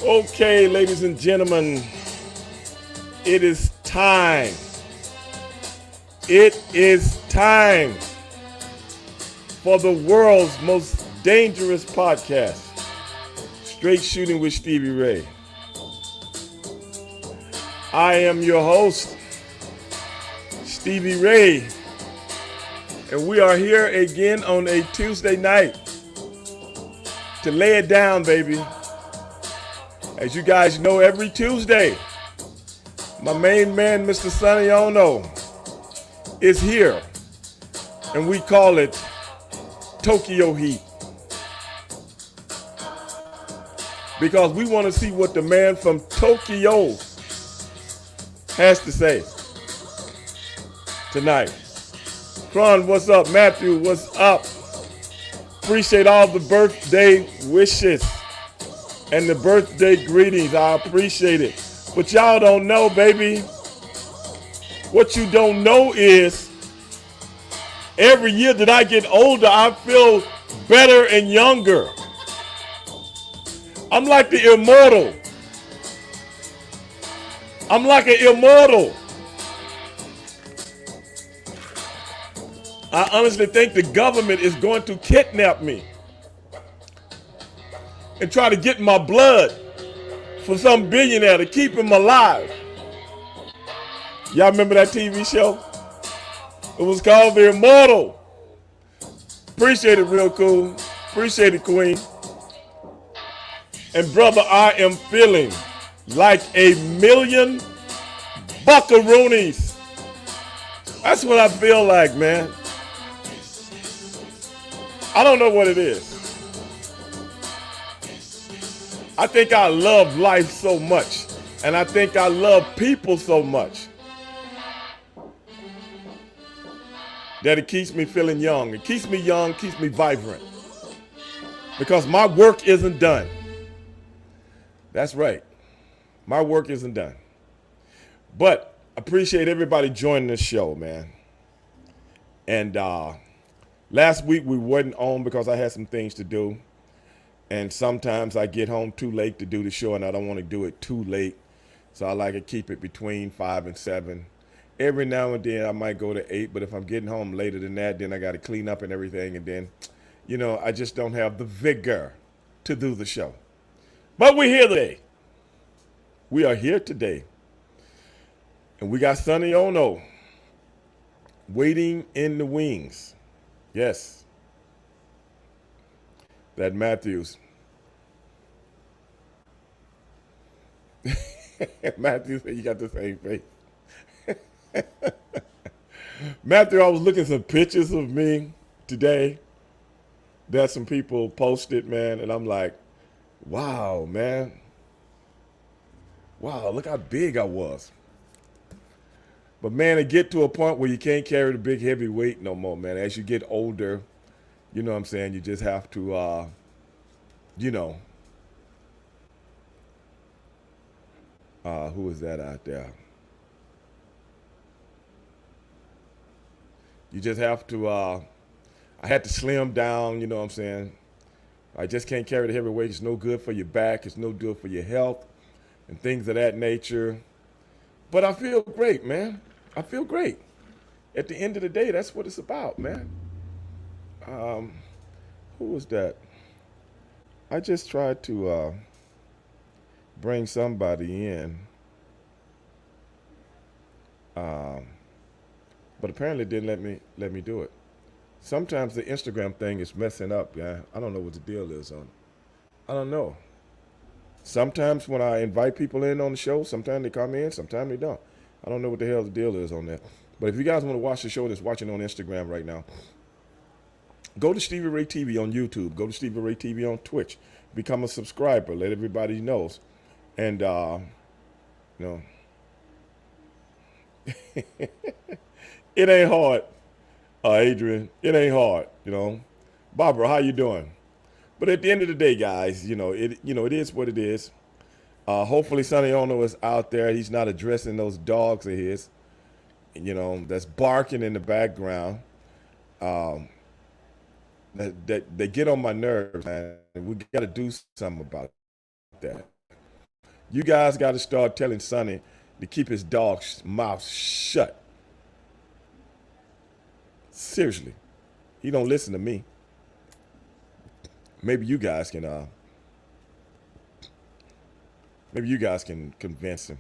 Okay, ladies and gentlemen, it is time. It is time for the world's most dangerous podcast, Straight Shooting with Stevie Ray. I am your host, Stevie Ray, and we are here again on a Tuesday night to lay it down, baby. As you guys know, every Tuesday, my main man, Mr. Sonny is here, and we call it Tokyo Heat. Because we want to see what the man from Tokyo has to say tonight. Cron, what's up? Matthew, what's up? Appreciate all the birthday wishes and the birthday greetings. I appreciate it. But y'all don't know, baby. What you don't know is every year that I get older, I feel better and younger. I'm like the immortal. I'm like an immortal. I honestly think the government is going to kidnap me and try to get my blood for some billionaire to keep him alive. Y'all remember that TV show? It was called The Immortal. Appreciate it, real cool. Appreciate it, Queen. And brother, I am feeling like a million buckaroonies. That's what I feel like, man. I don't know what it is. I think I love life so much, and I think I love people so much that it keeps me feeling young. It keeps me young, keeps me vibrant. Because my work isn't done. That's right. My work isn't done. But I appreciate everybody joining this show, man. And last week we wasn't on because I had some things to do. And sometimes I get home too late to do the show, and I don't want to do it too late. So I like to keep it between 5 and 7. Every now and then I might go to 8, but if I'm getting home later than that, then I got to clean up and everything. And then, I just don't have the vigor to do the show. But we're here today. We are here today. And we got Sonny waiting in the wings. Yes. That Matthews. Matthew said you got the same face. Matthew, I was looking at some pictures of me today that some people posted, man, and I'm like, wow, man. Wow, look how big I was. But man, it get to a point where you can't carry the big heavy weight no more, man. As you get older, you know what I'm saying, you just have to, who is that out there? You just have to, I had to slim down, you know what I'm saying? I just can't carry the heavy weight. It's no good for your back. It's no good for your health and things of that nature. But I feel great, man. I feel great. At the end of the day, that's what it's about, man. Who was that? I just tried to bring somebody in, but apparently it didn't let me do it. Sometimes the Instagram thing is messing up, yeah. I don't know what the deal is on it. I don't know. Sometimes when I invite people in on the show, sometimes they come in, sometimes they don't. I don't know what the hell the deal is on that. But if you guys want to watch the show that's watching on Instagram right now, go to Stevie Ray TV on YouTube. Go to Stevie Ray TV on Twitch. Become a subscriber. Let everybody knows. And, it ain't hard, Adrian. It ain't hard, Barbara, how you doing? But at the end of the day, guys, it is what it is. Hopefully Sonny is out there. He's not addressing those dogs of his, that's barking in the background. That they get on my nerves, man. We got to do something about that. You guys got to start telling Sonny to keep his dog's mouth shut. Seriously, he don't listen to me. Maybe you guys can. Maybe you guys can convince him.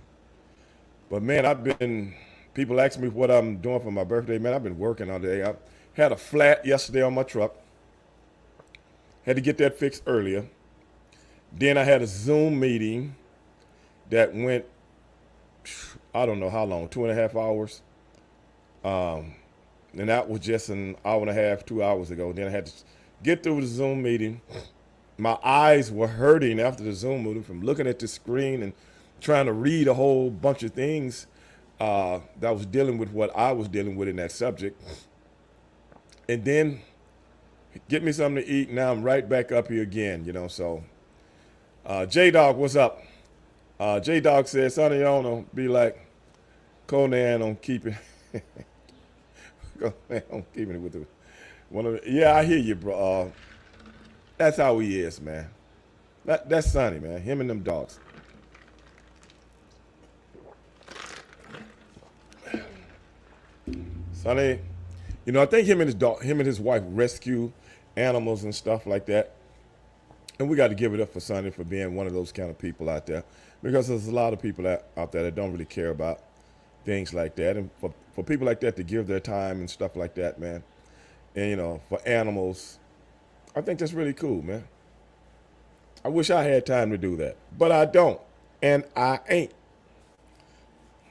But man, people ask me what I'm doing for my birthday. Man, I've been working all day. I had a flat yesterday on my truck. Had to get that fixed earlier. Then I had a Zoom meeting that went, I don't know how long, 2.5 hours. And that was just an hour and a half, 2 hours ago. Then I had to get through the Zoom meeting. My eyes were hurting after the Zoom meeting from looking at the screen and trying to read a whole bunch of things that was dealing with what I was dealing with in that subject. And then get me something to eat. Now I'm right back up here again, So J-Dog, what's up? J-Dog says, Sonny, I don't know, be like Conan on keeping Conan on keeping it with the one of the, yeah, I hear you, bro. That's how he is, man. That's Sonny, man. Him and them dogs. Sonny, I think him and his wife rescue animals and stuff like that. And we got to give it up for Sonny for being one of those kind of people out there, because there's a lot of people out there that don't really care about things like that. And for people like that to give their time and stuff like that, man, and, for animals, I think that's really cool, man. I wish I had time to do that, but I don't, and I ain't.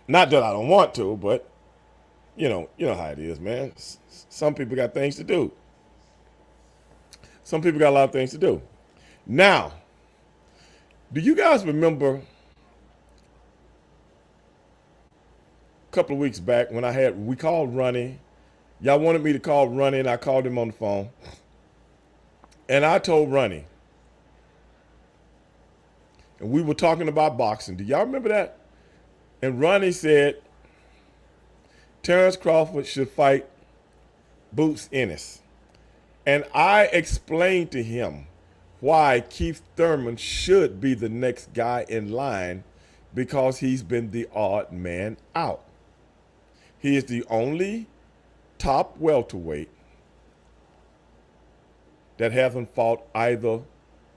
Not that I don't want to, but, you know how it is, man. Some people got things to do. Some people got a lot of things to do. Now, do you guys remember a couple of weeks back when we called Ronnie? Y'all wanted me to call Ronnie, and I called him on the phone. And I told Ronnie, and we were talking about boxing. Do y'all remember that? And Ronnie said Terrence Crawford should fight Boots Ennis. And I explained to him why Keith Thurman should be the next guy in line, because he's been the odd man out. He is the only top welterweight that hasn't fought either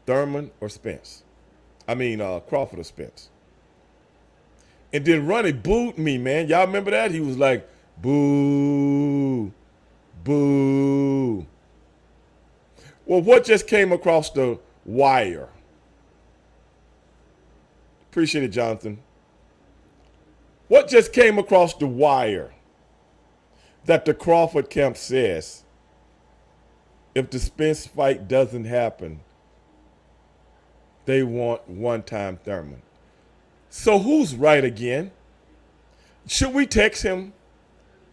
Thurman or Spence. Crawford or Spence. And then Ronnie booed me, man. Y'all remember that? He was like, boo, boo. Well, what just came across the wire? Appreciate it, Jonathan. What just came across the wire that the Crawford camp says, if the Spence fight doesn't happen, they want one-time Thurman. So who's right again? Should we text him?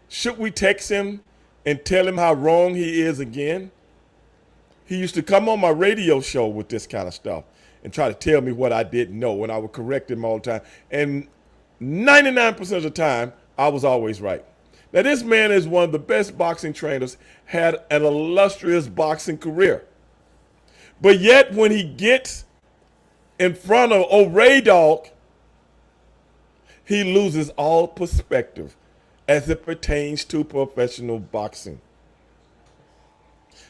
Should we text him and tell him how wrong he is again? He used to come on my radio show with this kind of stuff and try to tell me what I didn't know, and I would correct him all the time. And 99% of the time, I was always right. Now, this man is one of the best boxing trainers, had an illustrious boxing career. But yet, when he gets in front of O'Ray Dog, he loses all perspective as it pertains to professional boxing.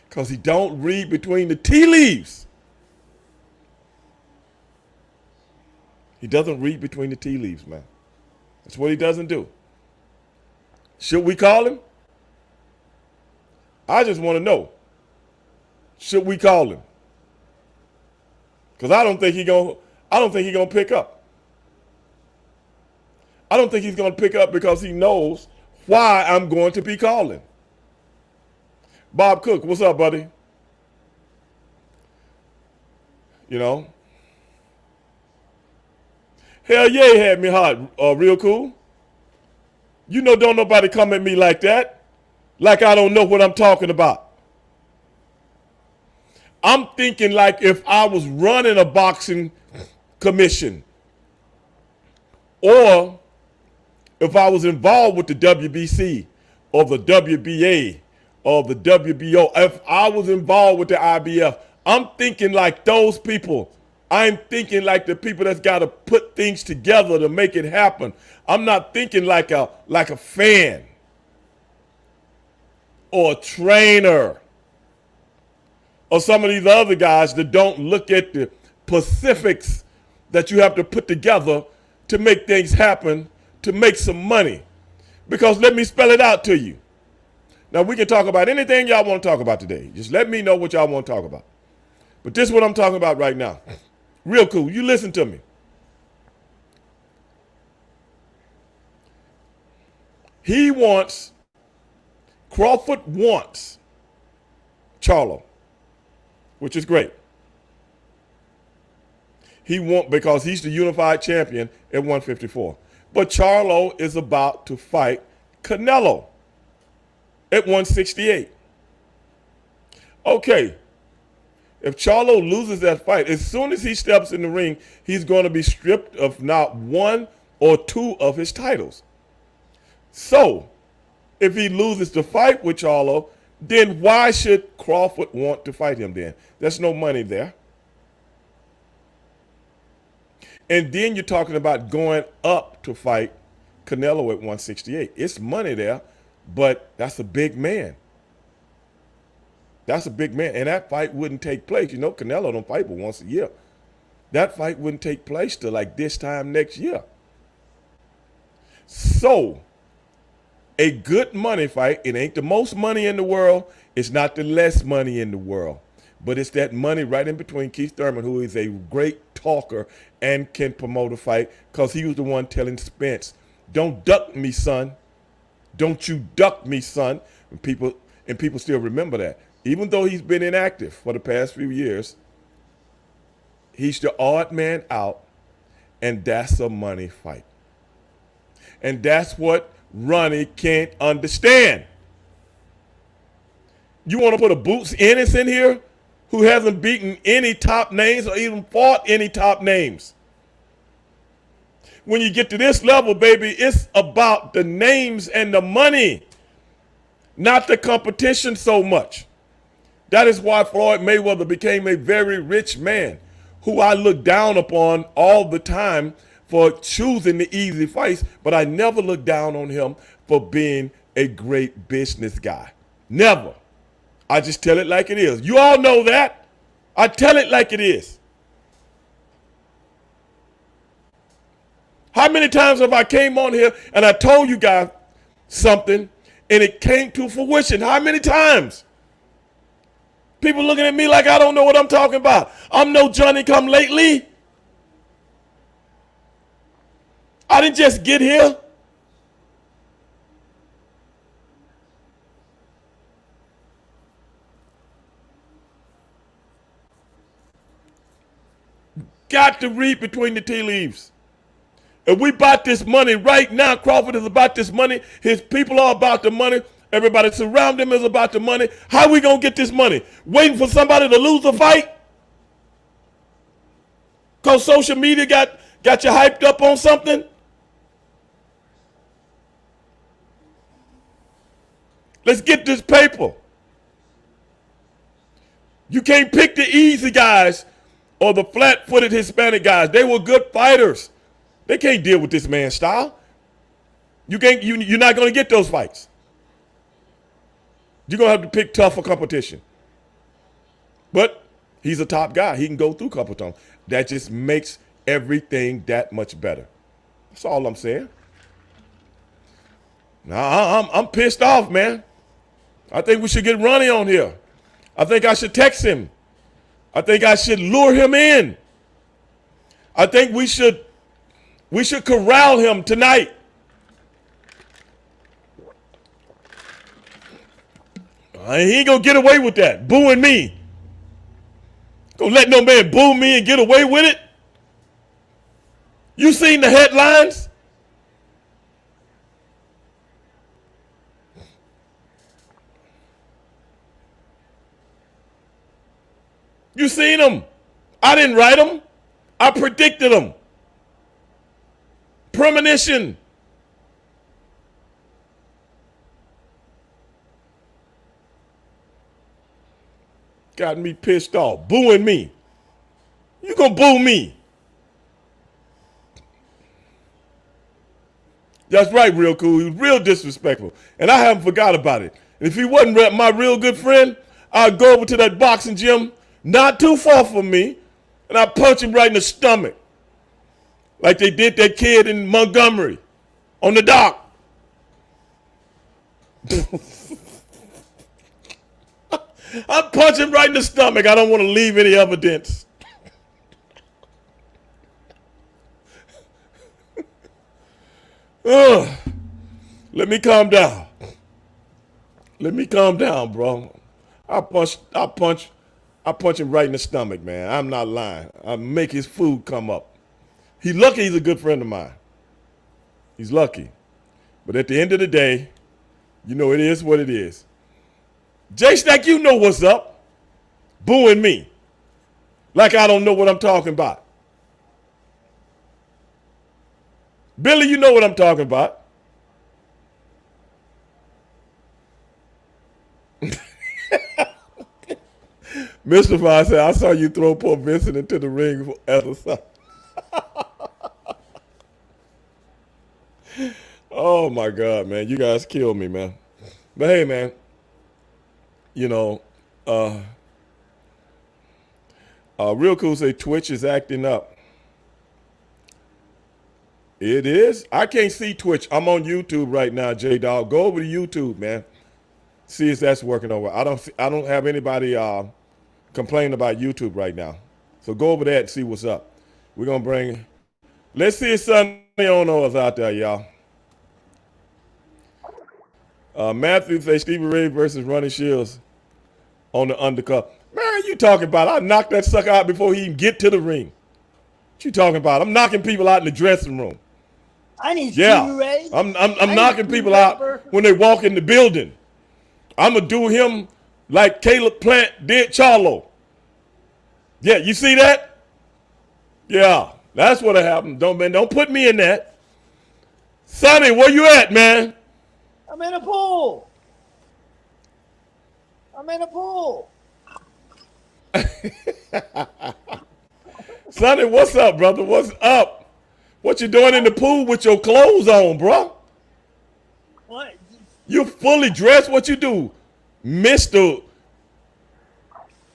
Because he don't read between the tea leaves. He doesn't read between the tea leaves, man. That's what he doesn't do. Should we call him? I just want to know. Should we call him? Because I don't think he's gonna pick up. I don't think he's gonna pick up because he knows why I'm going to be calling. Bob Cook, what's up, buddy? Hell yeah, he had me hot, real cool. Don't nobody come at me like that. Like I don't know what I'm talking about. I'm thinking like if I was running a boxing commission, or if I was involved with the WBC or the WBA or the WBO, if I was involved with the IBF, I'm thinking like those people I'm thinking like the people that's got to put things together to make it happen. I'm not thinking like a fan or a trainer or some of these other guys that don't look at the specifics that you have to put together to make things happen, to make some money. Because let me spell it out to you. Now, we can talk about anything y'all want to talk about today. Just let me know what y'all want to talk about. But this is what I'm talking about right now. Real cool. You listen to me. Crawford wants Charlo, which is great. Because he's the unified champion at 154. But Charlo is about to fight Canelo at 168. Okay, if Charlo loses that fight, as soon as he steps in the ring, he's going to be stripped of not one or two of his titles. So, if he loses the fight with Charlo, then why should Crawford want to fight him then? There's no money there. And then you're talking about going up to fight Canelo at 168. It's money there, but that's a big man. That's a big man. And that fight wouldn't take place. You know, Canelo don't fight but once a year. That fight wouldn't take place till like this time next year. So, a good money fight, it ain't the most money in the world. It's not the less money in the world. But it's that money right in between Keith Thurman, who is a great talker and can promote a fight, because he was the one telling Spence, don't duck me, son. Don't you duck me, son. And people still remember that. Even though he's been inactive for the past few years, he's the odd man out, and that's a money fight. And that's what Ronnie can't understand. You want to put a Boots Ennis in here who hasn't beaten any top names or even fought any top names? When you get to this level, baby, it's about the names and the money, not the competition so much. That is why Floyd Mayweather became a very rich man, who I look down upon all the time for choosing the easy fights, but I never look down on him for being a great business guy. Never. I just tell it like it is. You all know that. I tell it like it is. How many times have I came on here and I told you guys something and it came to fruition? How many times? People looking at me like I don't know what I'm talking about. I'm no Johnny come lately. I didn't just get here. Got to read between the tea leaves. If we bought this money right now, Crawford is about this money. His people are about the money. Everybody surround him is about the money. How are we going to get this money? Waiting for somebody to lose a fight? Because social media got you hyped up on something? Let's get this paper. You can't pick the easy guys or the flat-footed Hispanic guys. They were good fighters. They can't deal with this man's style. You're not going to get those fights. You're going to have to pick tougher competition. But he's a top guy. He can go through couple times. That just makes everything that much better. That's all I'm saying. Now, I'm pissed off, man. I think we should get Ronnie on here. I think I should text him. I think I should lure him in. I think we should corral him tonight. He ain't gonna get away with that, booing me. Gonna let no man boo me and get away with it? You seen the headlines? You seen them? I didn't write them. I predicted them. Premonition. Got me pissed off, booing me. You gonna boo me? That's right, real cool. He was real disrespectful, and I haven't forgot about it. And if he wasn't my real good friend, I'd go over to that boxing gym, not too far from me, and I'd punch him right in the stomach, like they did that kid in Montgomery on the dock. I'd punch him right in the stomach. I don't want to leave any evidence. Ugh. Let me calm down. Let me calm down, bro. I punch him right in the stomach, man. I'm not lying. I make his food come up. He's lucky he's a good friend of mine. He's lucky. But at the end of the day, you know it is what it is. J-Stack, you know what's up. Booing me. Like I don't know what I'm talking about. Billy, you know what I'm talking about. Mr. Vine said, I saw you throw poor Vincent into the ring as a son. Oh my God, man. You guys killed me, man. But hey, man, you know, Real Cool say Twitch is acting up. It is? I can't see Twitch. I'm on YouTube right now, J-Dog. Go over to YouTube, man. See if that's working over. I don't have anybody complaining about YouTube right now. So go over there and see what's up. We're going to bring, let's see if Sonny Ono is out there, y'all. Matthew says Stevie Ray versus Ronnie Shields on the undercut. Man, you talking about? I knocked that sucker out before he even get to the ring. What you talking about? I'm knocking people out in the dressing room. I need Stevie Ray. I'm knocking people out when they walk in the building. I'm going to do him like Caleb Plant did Charlo. Yeah, you see that? Yeah, that's what happened. Don't put me in that. Sonny, where you at, man? I'm in a pool. I'm in a pool. Sonny, what's up, brother? What's up? What you doing in the pool with your clothes on, bro? What? You fully dressed? What you do? Miss one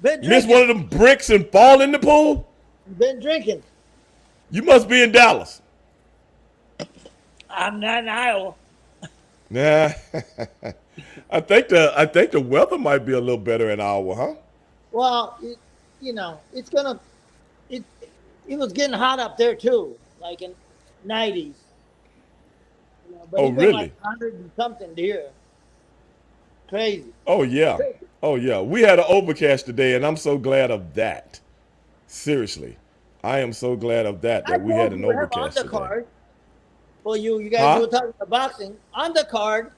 of them bricks and fall in the pool? Been drinking. You must be in Dallas. I'm not in Iowa. Nah. I think the weather might be a little better in Iowa, huh? Well, it was getting hot up there too, like in 90s. But it's been like 100 and something here. Crazy. Oh yeah. Oh yeah. We had an overcast today, and I'm so glad of that. Seriously, I am so glad of that we had an overcast today. Well, you guys were talking about boxing. On the card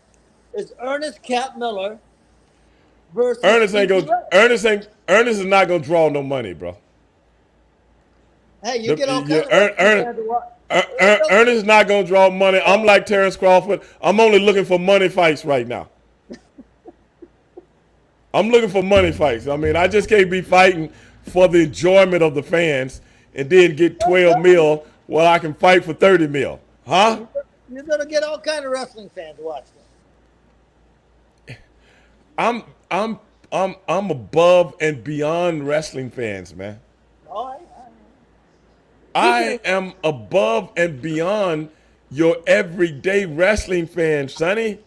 is Ernest Cat Miller versus Ernest is not gonna draw no money, bro. Hey, you get all kinds of Ernest is not gonna draw money. I'm like Terrence Crawford. I'm only looking for money fights right now. I'm looking for money fights. I mean, I just can't be fighting for the enjoyment of the fans and then get 12 mil while I can fight for 30 mil. Huh? You're gonna get all kind of wrestling fans watching. I'm above and beyond wrestling fans, man. All right. I am above and beyond your everyday wrestling fan, Sonny.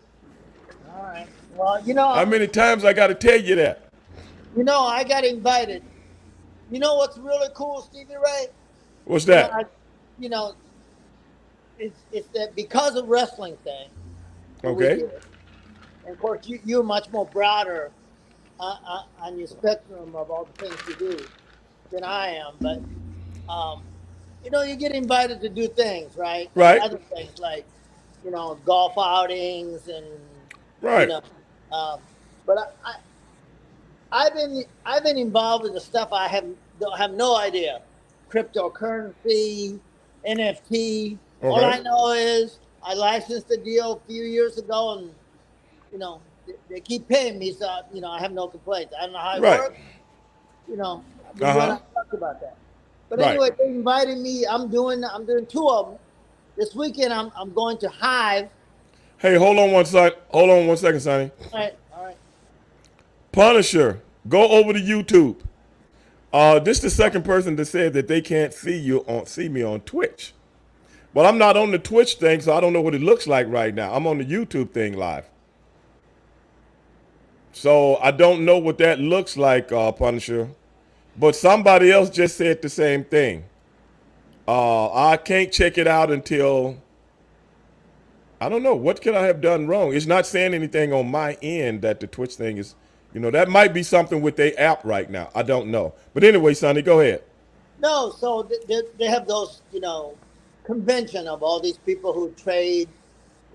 All right. Well, how many times I got to tell you that? I got invited. You know what's really cool, Stevie Ray? What's that? It's that because of wrestling thing. Okay. And of course, you're much more broader on your spectrum of all the things you do than I am. But, you get invited to do things, right? Right. Other things like, golf outings and, right. But I've been involved in the stuff I have no idea. Cryptocurrency, NFT. Okay. All I know is I licensed a deal a few years ago, and they keep paying me, so I have no complaints. I don't know how it works. We want to talk about that. But Right. anyway, they invited me. I'm doing two of them this weekend. I'm going to Hive. Hey, hold on one sec. Hold on one second, Sonny. All right, all right. Punisher, go over to YouTube. This is the second person that said that they can't see me on Twitch. Well, I'm not on the Twitch thing, so I don't know what it looks like right now. I'm on the YouTube thing live. So I don't know what that looks like, Punisher. But somebody else just said the same thing. I can't check it out until I don't know. What could I have done wrong? It's not saying anything on my end that the Twitch thing is, that might be something with their app right now. I don't know. But anyway, Sonny, go ahead. No, so they have those, convention of all these people who trade,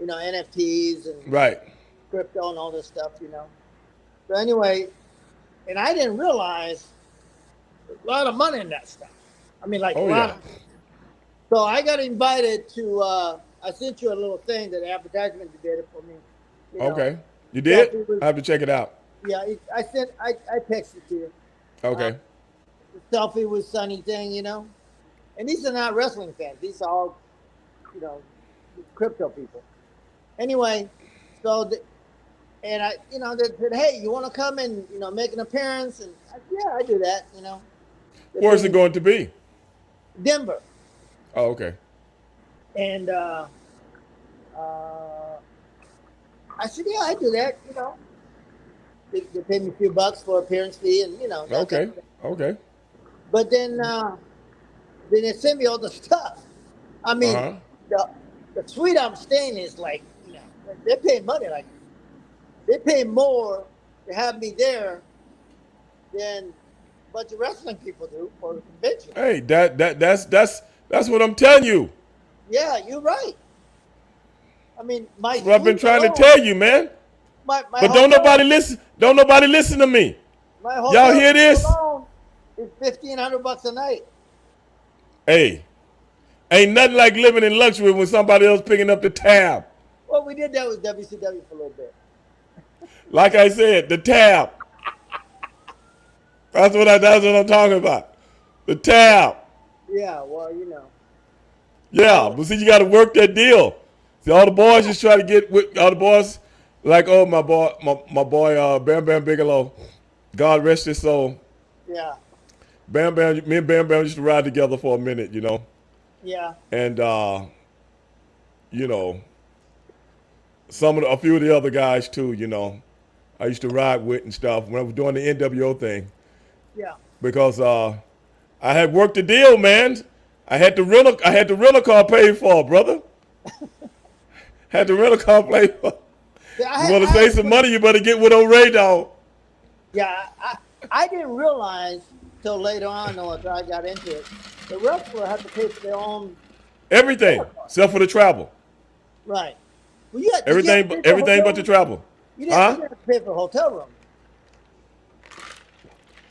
NFTs and Right. crypto and all this stuff. So anyway, and I didn't realize there's a lot of money in that stuff. I mean, like Oh, a lot. yeah. So I got invited to. I sent you a little thing that advertisement did it for me. Okay. You Yeah, did? I have to check it out. Yeah, I sent. I texted to you. Okay. The selfie with Sonny thing, and these are not wrestling fans. These are all, crypto people. Anyway, so and I, they said, hey, you want to come and make an appearance? And yeah, I do that. Where's it going to be? Denver. Oh, okay. And I said, yeah, I do that. They pay me a few bucks for appearance fee, and that Okay. kind of thing. Okay. But then they sent me all the stuff. I mean, Uh-huh. the suite I'm staying is like, they pay money. Like, they pay more to have me there than a bunch of wrestling people do for the convention. Hey, that's what I'm telling you. Yeah, you're right. I mean, my That's what I've been suite trying to alone, tell you, man. my But don't hotel, nobody listen. Don't nobody listen to me. my Y'all hotel hear this? alone is $1,500 a night. Hey, ain't nothing like living in luxury when somebody else picking up the tab. Well, we did that with WCW for a little bit. Like I said, the tab. That's what I'm talking about. The tab. Yeah, well, Yeah, but see, you got to work that deal. See, all the boys just try to get with all the boys, like my boy, Bam Bam Bigelow, God rest his soul. yeah, Me and Bam Bam used to ride together for a minute, yeah, and you know, a few of the other guys too, I used to ride with and stuff when I was doing the NWO thing yeah. because I had worked the deal, man. I had the rental car paid for, brother. Had the rental car paid for. Yeah, You want to save some money, you better get with old Ray Dog. Yeah, I didn't realize till later on, though, after I got into it, the wrestler had to pay for their own. Everything except for the travel. Right. Well, did you Everything, have to pay for everything hotel but the room? travel. You didn't have to pay for a hotel room.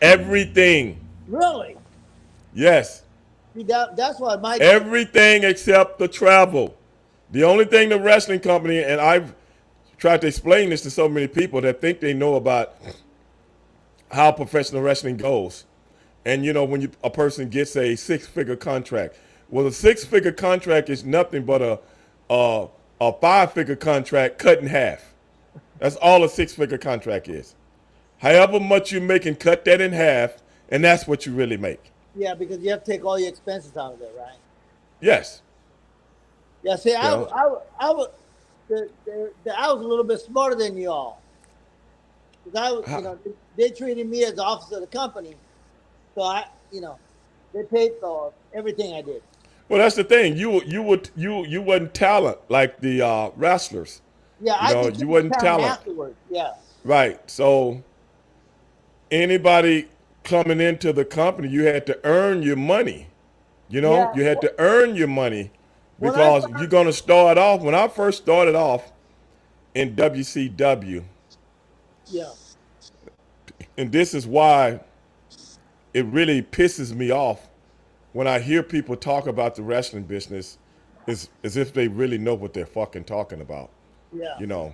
Everything. Really? Yes. See, that's why my. Everything except the travel. The only thing the wrestling company, and I've tried to explain this to so many people that think they know about how professional wrestling goes. And when a person gets a six-figure contract, well, a six-figure contract is nothing but a five-figure contract cut in half. That's all a six-figure contract is. However much you make and cut that in half, and that's what you really make. Yeah, because you have to take all your expenses out of it, right? Yes. Yeah. See, I Yeah. was I was a little bit smarter than you all. Because I was, they treated me as the officer of the company, so they paid for everything I did. Well, that's the thing. You wasn't talent like the wrestlers. Yeah, I You became wasn't talent talent. afterwards. Yeah. Right. So anybody coming into the company, you had to earn your money. Yeah. You had to earn your money When I because started- you're going to start off. When I first started off in WCW, Yeah. and this is why it really pisses me off when I hear people talk about the wrestling business as if they really know what they're fucking talking about. Yeah.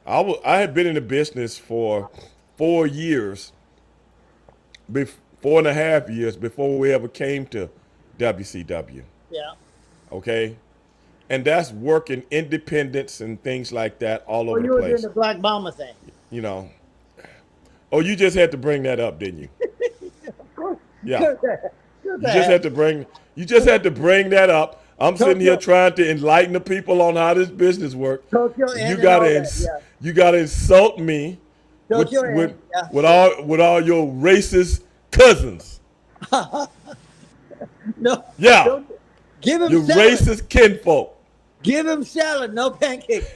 I had been in the business for 4 years 4.5 years before we ever came to WCW. Yeah. Okay, and that's working independence and things like that all Well, over the you were doing place. the Black Bomber thing. You know. Oh, you just had to bring that up, didn't you? Of course. Yeah. Good You just had to bring. You just had to bring that up. I'm sitting here Tokyo. trying to enlighten the people on how this business works. Tokyo You and all gotta that, yeah. you gotta insult me with Tokyo with, and, yeah. with all your racist cousins. No. Yeah. Don't, give him Your salad. racist kinfolk. Give him salad, no pancakes.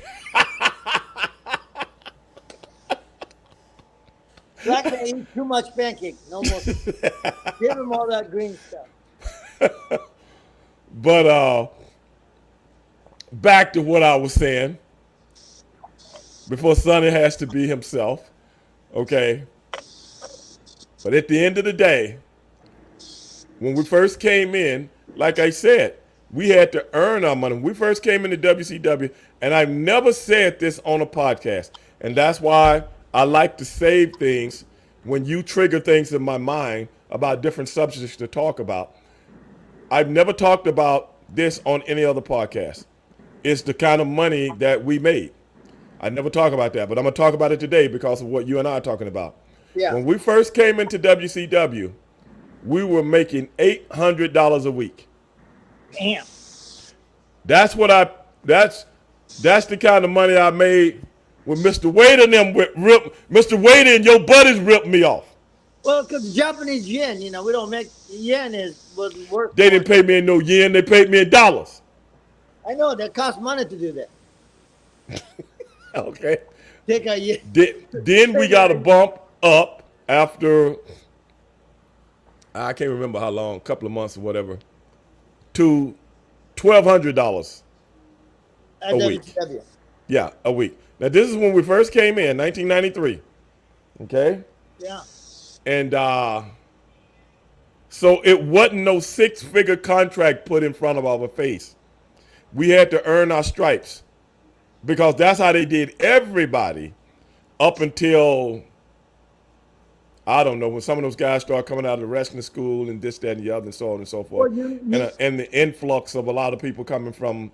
Black man eat too much pancake. No more. Give him all that green stuff. But back to what I was saying before Sonny has to be himself. Okay. But at the end of the day, when we first came in, like I said, we had to earn our money. When we first came into WCW, and I've never said this on a podcast, and that's why I like to save things when you trigger things in my mind about different subjects to talk about. I've never talked about this on any other podcast. It's the kind of money that we made. I never talk about that, but I'm going to talk about it today because of what you and I are talking about. Yeah. When we first came into WCW, we were making $800 a week. Damn. That's the kind of money I made when Mr. Wade and them Mr. Wade and your buddies ripped me off. Well, because Japanese yen, we don't make yen was worth. They didn't pay me in no yen, they paid me in dollars. I know that costs money to do that. Okay. Take a yen. Then we got a bump up after, I can't remember how long, a couple of months or whatever, to $1,200 a week. WCW. Yeah, a week. Now this is when we first came in, 1993. Okay? Yeah. And so it wasn't no six-figure contract put in front of our face. We had to earn our stripes because that's how they did everybody up until, I don't know, when some of those guys started coming out of the wrestling school and this, that, and the other, and so on and so forth. Well, and the influx of a lot of people coming from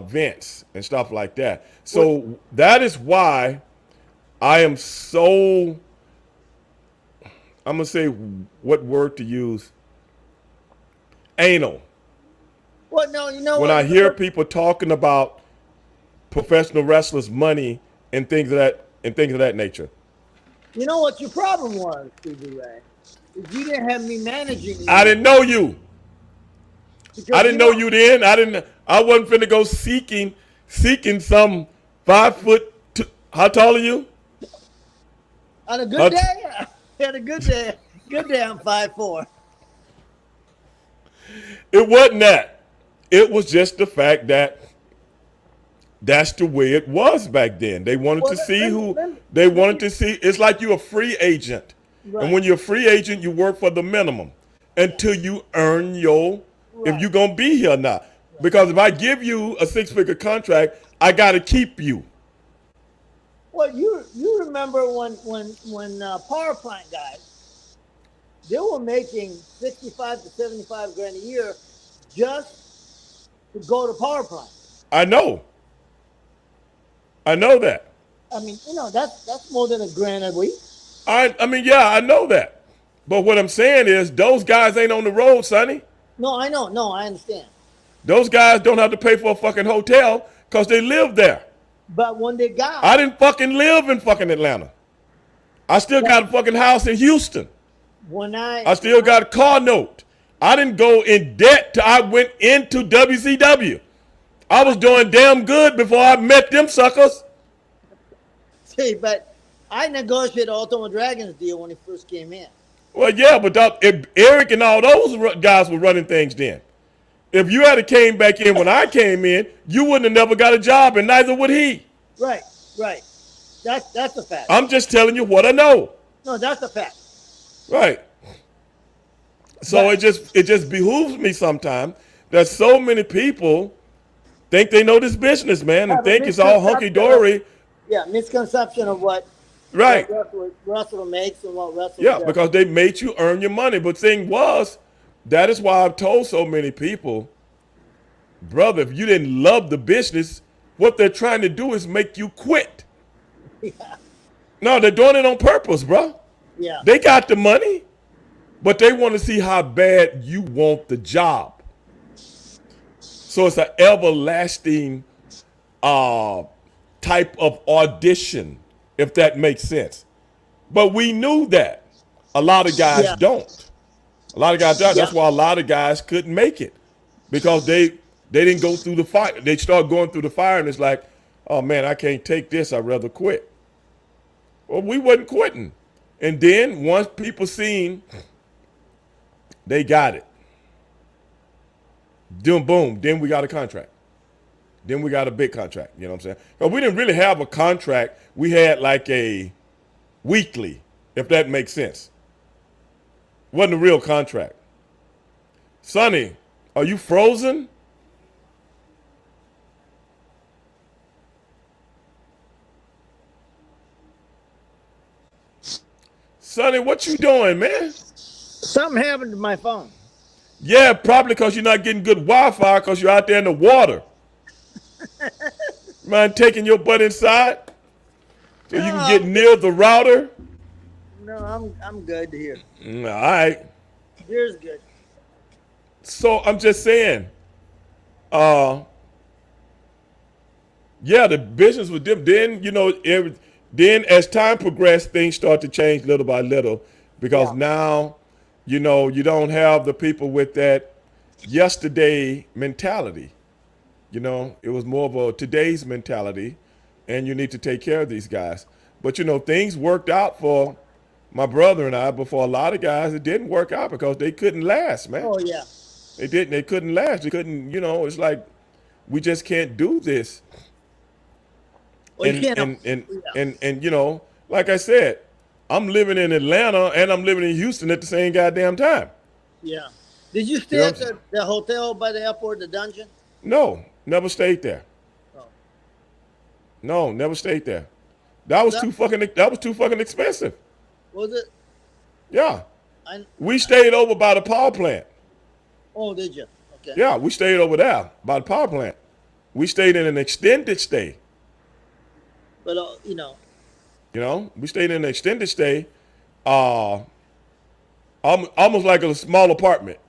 Vince and stuff like that. So that is why I am so, I'm going to say what word to use, anal. Well, no, When I hear people talking about professional wrestlers' money and things of that nature. You know what your problem was, Stevie Ray? Is you didn't have me managing you. I didn't know you. Because I didn't know you then. I wasn't finna go seeking some 5 foot. How tall are you? On a good day, had a good day. Good day, I'm 5'4". It wasn't that. It was just the fact that that's the way it was back then. They wanted to see they wanted to see. It's like you're a free agent. Right. And when you're a free agent, you work for the minimum until you earn your, if you're going to be here or not. Because if I give you a 6-figure contract, I got to keep you. Well, you remember when power plant guys, they were making 65 to 75 grand a year just to go to power plant. I know that. I mean, that's more than $1 grand a week. I mean, yeah, I know that. But what I'm saying is those guys ain't on the road, Sonny. No, I know. No, I understand. Those guys don't have to pay for a fucking hotel because they live there. But when they got... I didn't fucking live in fucking Atlanta. I still got a fucking house in Houston. I still got a car note. I didn't go in debt till I went into WCW. I was doing damn good before I met them suckers. See, but I negotiated Ultimate Dragon's deal when he first came in. Well, yeah, but Eric and all those guys were running things then. If you had came back in when I came in, you wouldn't have never got a job, and neither would he. Right. That's a fact. I'm just telling you what I know. No, that's a fact. Right. So it just behooves me sometimes that so many people think they know this business, man, and think it's all hunky-dory. Yeah, misconception of what Right. what wrestler makes and what wrestler Yeah, does. because they made you earn your money. But thing was, that is why I've told so many people, brother, if you didn't love the business, what they're trying to do is make you quit. Yeah, No, they're doing it on purpose, bro. yeah, They got the money, but they want to see how bad you want the job. So it's an everlasting uh, type of audition, if that makes sense. But we knew that. A lot of guys yeah, don't. A lot of guys don't. yeah. That's why a lot of guys couldn't make it because they didn't go through the fire. They start going through the fire, and it's like, oh man, I can't take this. I'd rather quit. Well, we wasn't quitting. And then once people seen they got it, then boom, then we got a contract. Then we got a big contract. You know what I'm saying? But we didn't really have a contract. We had like a weekly, if that makes sense. Wasn't a real contract. Sonny, are you frozen? Sonny, what you doing, man? Something happened to my phone. Yeah, probably because you're not getting good Wi-Fi because you're out there in the water. Mind taking your butt inside so No, you can get near the router? no, I'm good here. All right. Yours good. So I'm just saying, uh, yeah, the business was different. Then, then as time progressed, things start to change little by little because Yeah, now, you don't have the people with that yesterday mentality. It was more of a today's mentality, and you need to take care of these guys. But things worked out for my brother and I, but for a lot of guys, it didn't work out because they couldn't last, man. oh yeah. They didn't. They couldn't last. They couldn't. It's like we just can't do this. Well, you And can't. and and Yeah, and like I said, I'm living in Atlanta and I'm living in Houston at the same goddamn time. yeah. Did you You stay know at what I'm saying? the hotel by the airport, the dungeon? No, never stayed there. Oh, No, never stayed there. That was that too fucking. That was too fucking expensive. was it. Yeah, I, we stayed over by the power plant. oh, did you? Okay. Yeah, we stayed over there by the power plant. We stayed in an extended stay. But We stayed in an extended stay, uh, almost like a small apartment.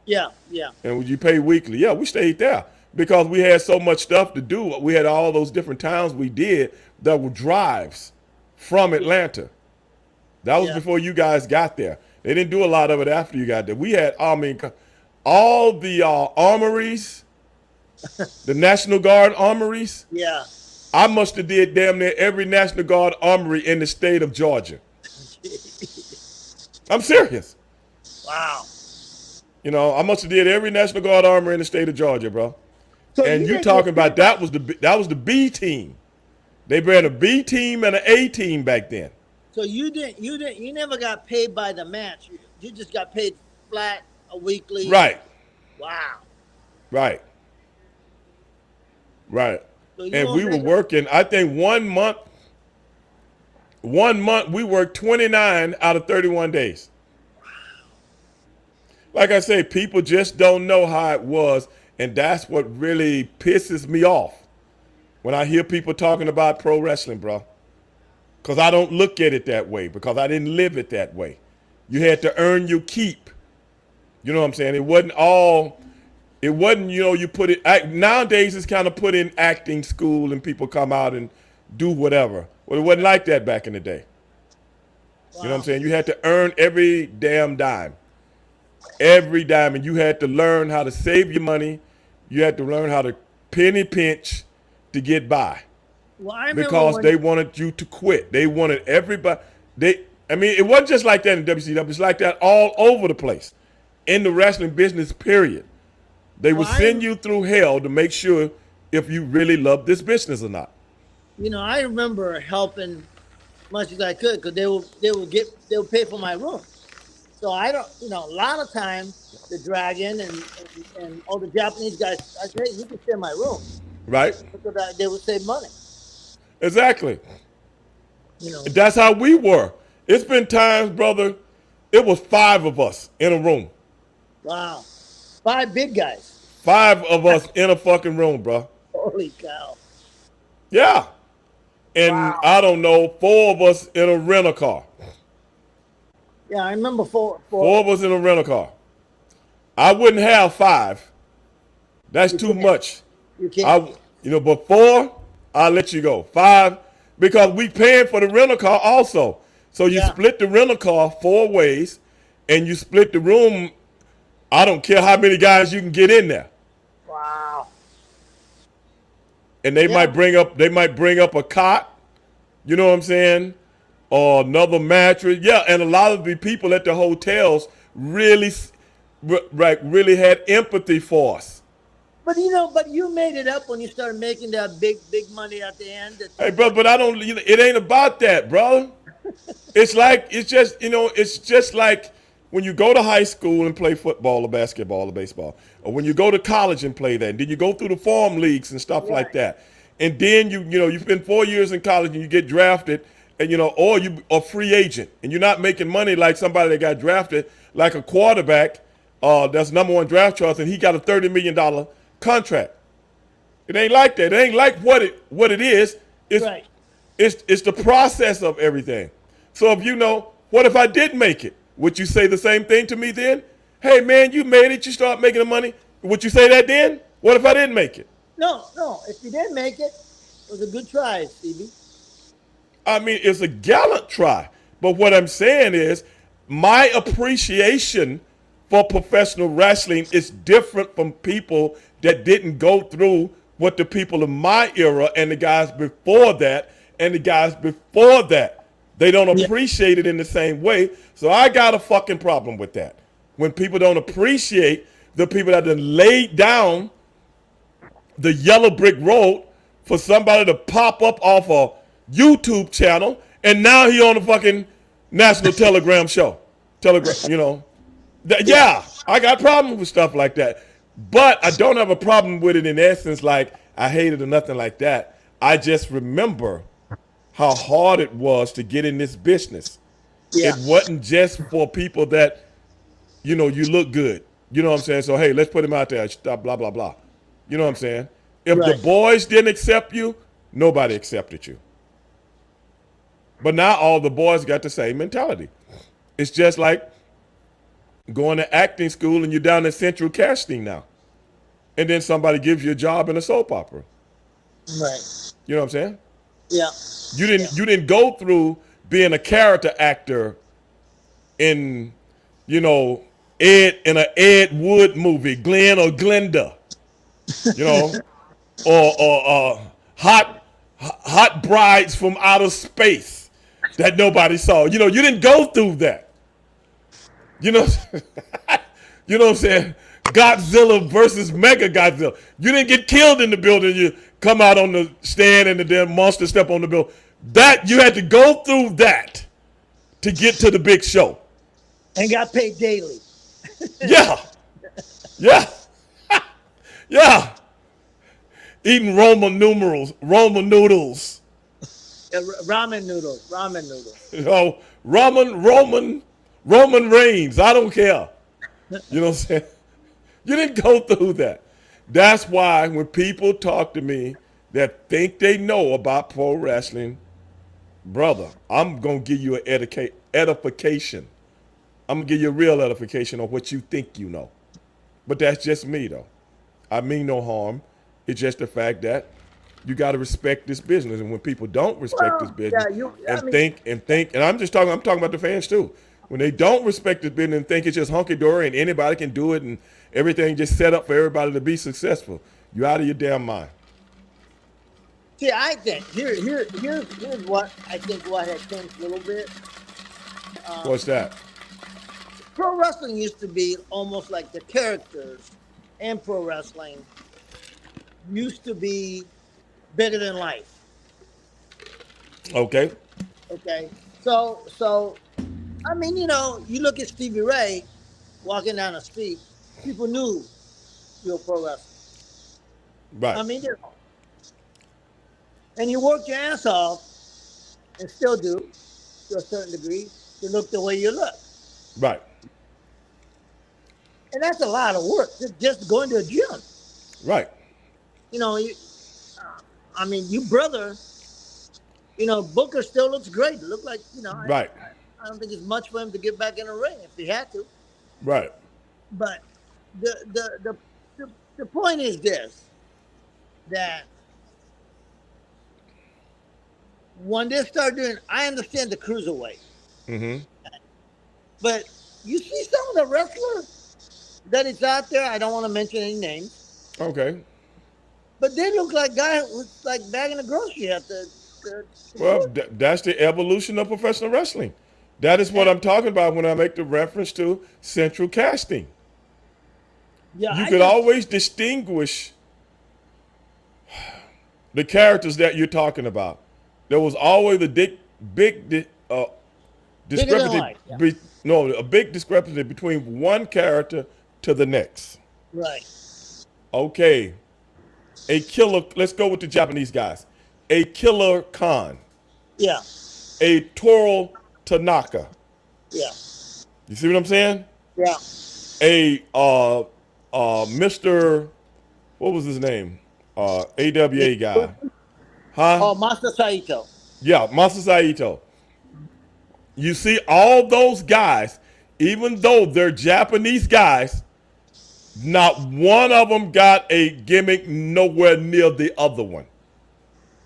yeah, yeah, And you pay weekly. Yeah, we stayed there because we had so much stuff to do. We had all those different towns we did that were drives from Atlanta. That was yeah, before you guys got there. They didn't do a lot of it after you got there. We had, all the armories, the National Guard armories. yeah. I must have did damn near every National Guard armory in the state of Georgia. I'm serious. Wow. I must have did every National Guard armory in the state of Georgia, bro. So And you you didn't talking get about paid by. that was the B team. They ran a B team and an A team back then. So you never got paid by the match. You just got paid flat a weekly. Right, Wow. right, right. So you And don't we were think. working, I think 1 month, we worked 29 out of 31 days. Like I say, people just don't know how it was. And that's what really pisses me off when I hear people talking about pro wrestling, bro. Because I don't look at it that way because I didn't live it that way. You had to earn your keep. You know what I'm saying? It wasn't, you put it, nowadays it's kind of put in acting school and people come out and do whatever. Well, it wasn't like that back in the day. You know what I'm Wow. saying? You had to earn every damn dime. Every dime. And you had to learn how to save your money. You had to learn how to penny pinch to get by Well, I remember because when. they wanted you to quit. They wanted everybody. It wasn't just like that in WCW. It's like that all over the place in the wrestling business, period. They Well, would send you through hell to make sure if you really love this business or not. I remember helping much as I could because they will pay for my room. So I don't, a lot of times the dragon and all the Japanese guys, I say, hey, you can stay in my room Right? because they would save money. Exactly. You know. That's how we were. It's been times, brother, it was 5 of us in a room. Wow. 5 big guys. 5 of us in a fucking room, bro. Holy cow. Yeah. And Wow. I don't know, 4 of us in a rental car. Yeah, I remember Four for of us in a rental car. I wouldn't have 5. That's you too can't. much. You can't. I, but 4, I'll let you go. 5, because we paying for the rental car also. So you Yeah. split the rental car 4 ways, and you split the room. I don't care how many guys you can get in there, Wow. and they Yeah. might bring up a cot. You know what I'm saying? Or another mattress. Yeah, and a lot of the people at the hotels really, really had empathy for us. But you made it up when you started making that big money at the end. That Hey, you brother, but I don't. It ain't about that, brother. It's just like when you go to high school and play football or basketball or baseball, or when you go to college and play that, and then you go through the farm leagues and stuff like right, that, and then you spend 4 years in college and you get drafted, and or you a free agent and you're not making money like somebody that got drafted, like a quarterback, that's #1 draft choice, and he got a $30 million contract. It ain't like that. It ain't like what it is. It's right. it's the process of everything. So if what if I did make it? Would you say the same thing to me then? Hey man, you made it. You start making the money. Would you say that then? What if I didn't make it? No, no. If you didn't make it, it was a good try, Stevie. I mean, it's a gallant try. But what I'm saying is, my appreciation for professional wrestling is different from people that didn't go through what the people of my era and the guys before that and the guys before that. They don't Yeah. appreciate it in the same way. So I got a fucking problem with that. When people don't appreciate the people that have laid down the yellow brick road for somebody to pop up off a YouTube channel, and now he on the fucking national telegram show. Telegram, Yeah. yeah, I got problems with stuff like that. But I don't have a problem with it in essence, like I hate it or nothing like that. I just remember how hard it was to get in this business. Yeah. It wasn't just for people that, you look good. You know what I'm saying? So, hey, let's put him out there. Stop, blah, blah, blah. You know what I'm saying? If the Right. boys didn't accept you, nobody accepted you. But now all the boys got the same mentality. It's just like going to acting school and you're down at Central Casting now. And then somebody gives you a job in a soap opera. Right. You know what I'm saying? Yeah. You Yeah. didn't you didn't go through being a character actor in, you know, in an Ed Wood movie, Glenn or Glenda, you know, or hot brides from outer space that nobody saw. You didn't go through that. You know, you know what I'm saying? Godzilla versus Mega Godzilla. You didn't get killed in the building. You come out on the stand and the damn monster step on the building. That you had to go through that to get to the big show. And got paid daily. Yeah, yeah, yeah. Eating Roman noodles. Ramen noodles. Ramen noodles. Roman Reigns. I don't care. You know what I'm saying? You didn't go through that. That's why when people talk to me that think they know about pro wrestling, brother, I'm gonna give you an edification. I'm gonna give you a real edification on what you think you know. But that's just me though. I mean no harm. It's just the fact that you got to respect this business, and when people don't respect this Well, business yeah. You. I and mean, think, and I'm talking about the fans too. When they don't respect this business and think it's just hunky dory and anybody can do it and everything just set up for everybody to be successful, you're out of your damn mind. see, I think here's what I think. What had changed a little bit. What's that? Pro wrestling used to be almost like the characters in pro wrestling used to be bigger than life. Okay. Okay, so I mean, you look at Stevie Ray walking down the street, people knew you're a pro wrestler. Right. I mean, and you worked your ass off, and still do to a certain degree, to look the way you look. Right. And that's a lot of work, just going to a gym. Right. You know, I mean, you brother, Booker still looks great. Look like, Right. I don't think it's much for him to get back in the ring if he had to. Right. But the point is this, that when they start doing, I understand the cruiserweight, Mm-hmm. but you see some of the wrestlers that is out there. I don't want to mention any names, Okay. but they look like guys with like bagging the grocery at the Well, store. that's the evolution of professional wrestling. That is what And, I'm talking about when I make the reference to central casting. yeah, You I could just always distinguish the characters that you're talking about. There was always a big bigger than discrepancy. life. Yeah. No, a big discrepancy between one character to the next. Right. Okay, a killer. Let's go with the Japanese guys. A Killer Khan, Yeah. a Toro Tanaka. Yeah. You see what I'm saying? Yeah. A Mr. What was his name? AWA guy. Huh? Oh, Master Saito. Yeah, Master Saito. You see all those guys, even though they're Japanese guys, not one of them got a gimmick nowhere near the other one.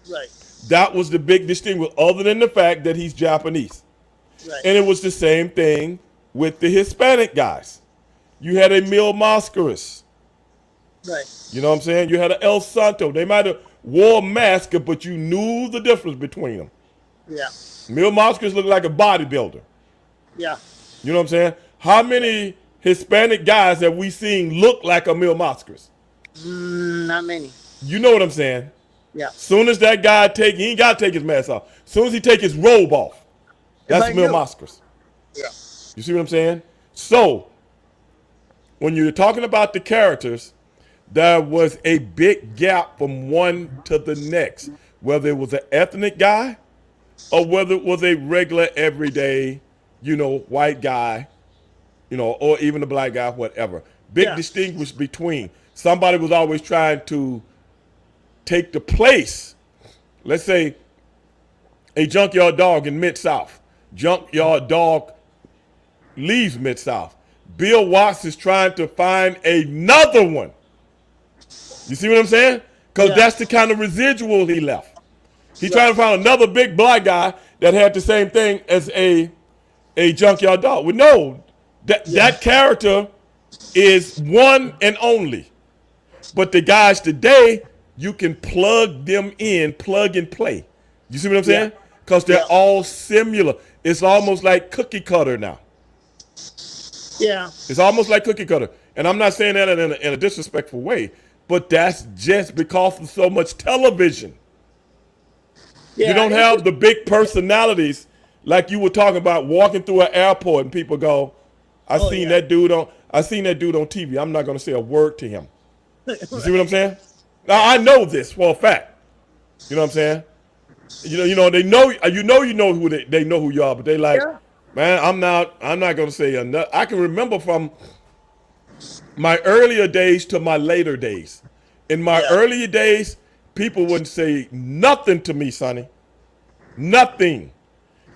Right. That was the big distinction, other than the fact that he's Japanese. Right. And it was the same thing with the Hispanic guys. You had a Mil Mascaras. Right. You know what I'm saying? You had an El Santo. They might have wore a mask, but you knew the difference between them. Yeah. Mil Mascaras looked like a bodybuilder. Yeah. You know what I'm saying? How many Hispanic guys have we seen look like a Mil Mascaras? Not many. You know what I'm saying? Yeah. Soon as that guy he ain't got to take his mask off. Soon as he take his robe off, that's Everybody Mil knew. Mascaras. Yeah. You see what I'm saying? So, when you're talking about the characters, there was a big gap from one to the next, whether it was an ethnic guy or whether it was a regular, everyday, white guy, or even a black guy, whatever. Big Yeah. distinguish between. Somebody was always trying to take the place. Let's say a junkyard dog in Mid-South. Junkyard dog leaves Mid-South. Bill Watts is trying to find another one. You see what I'm saying? Because Yeah. that's the kind of residual he left. He's Right. trying to find another big black guy that had the same thing as a junkyard dog. Well, no, that character is one and only. But the guys today, you can plug them in, plug and play. You see what I'm saying? Because they're Yeah. all similar. It's almost like cookie cutter now. Yeah. It's almost like cookie cutter. And I'm not saying that in a disrespectful way, but that's just because of so much television. Yeah. You don't have the big personalities like you were talking about walking through an airport and people go, I Oh, seen yeah. that dude on TV. I'm not going to say a word to him. You see what I'm saying? Now I know this for a fact. You know what I'm saying? They know who they know who you are, but they like, Yeah. man, I'm not going to say enough. I can remember from my earlier days to my later days. In my Yeah. earlier days, people wouldn't say nothing to me, Sonny. Nothing.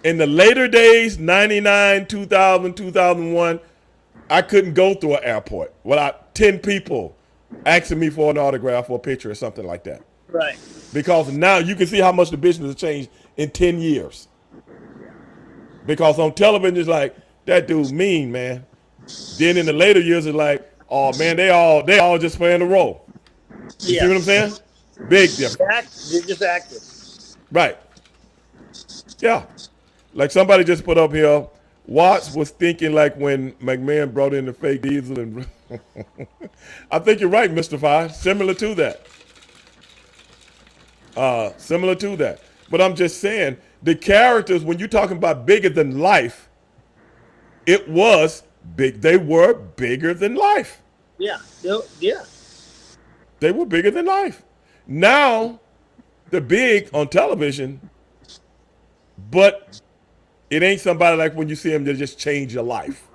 In the later days, 99, 2000, 2001, I couldn't go through an airport without 10 people asking me for an autograph or a picture or something like that. Right. Because now you can see how much the business has changed in 10 years. Because on television, it's like, that dude mean, man. Then in the later years, it's like, oh, man, they all just playing the role. You Yeah. see what I'm saying? Big difference. They're just active. Right. Yeah. Like somebody just put up here, Watts was thinking like when McMahon brought in the fake diesel and I think you're right, Mr. Five. Similar to that. Similar to that. But I'm just saying, the characters, when you're talking about bigger than life, it was big. They were bigger than life. Yeah. Yeah. They were bigger than life. Now, the big on television, but it ain't somebody like when you see him that just change your life.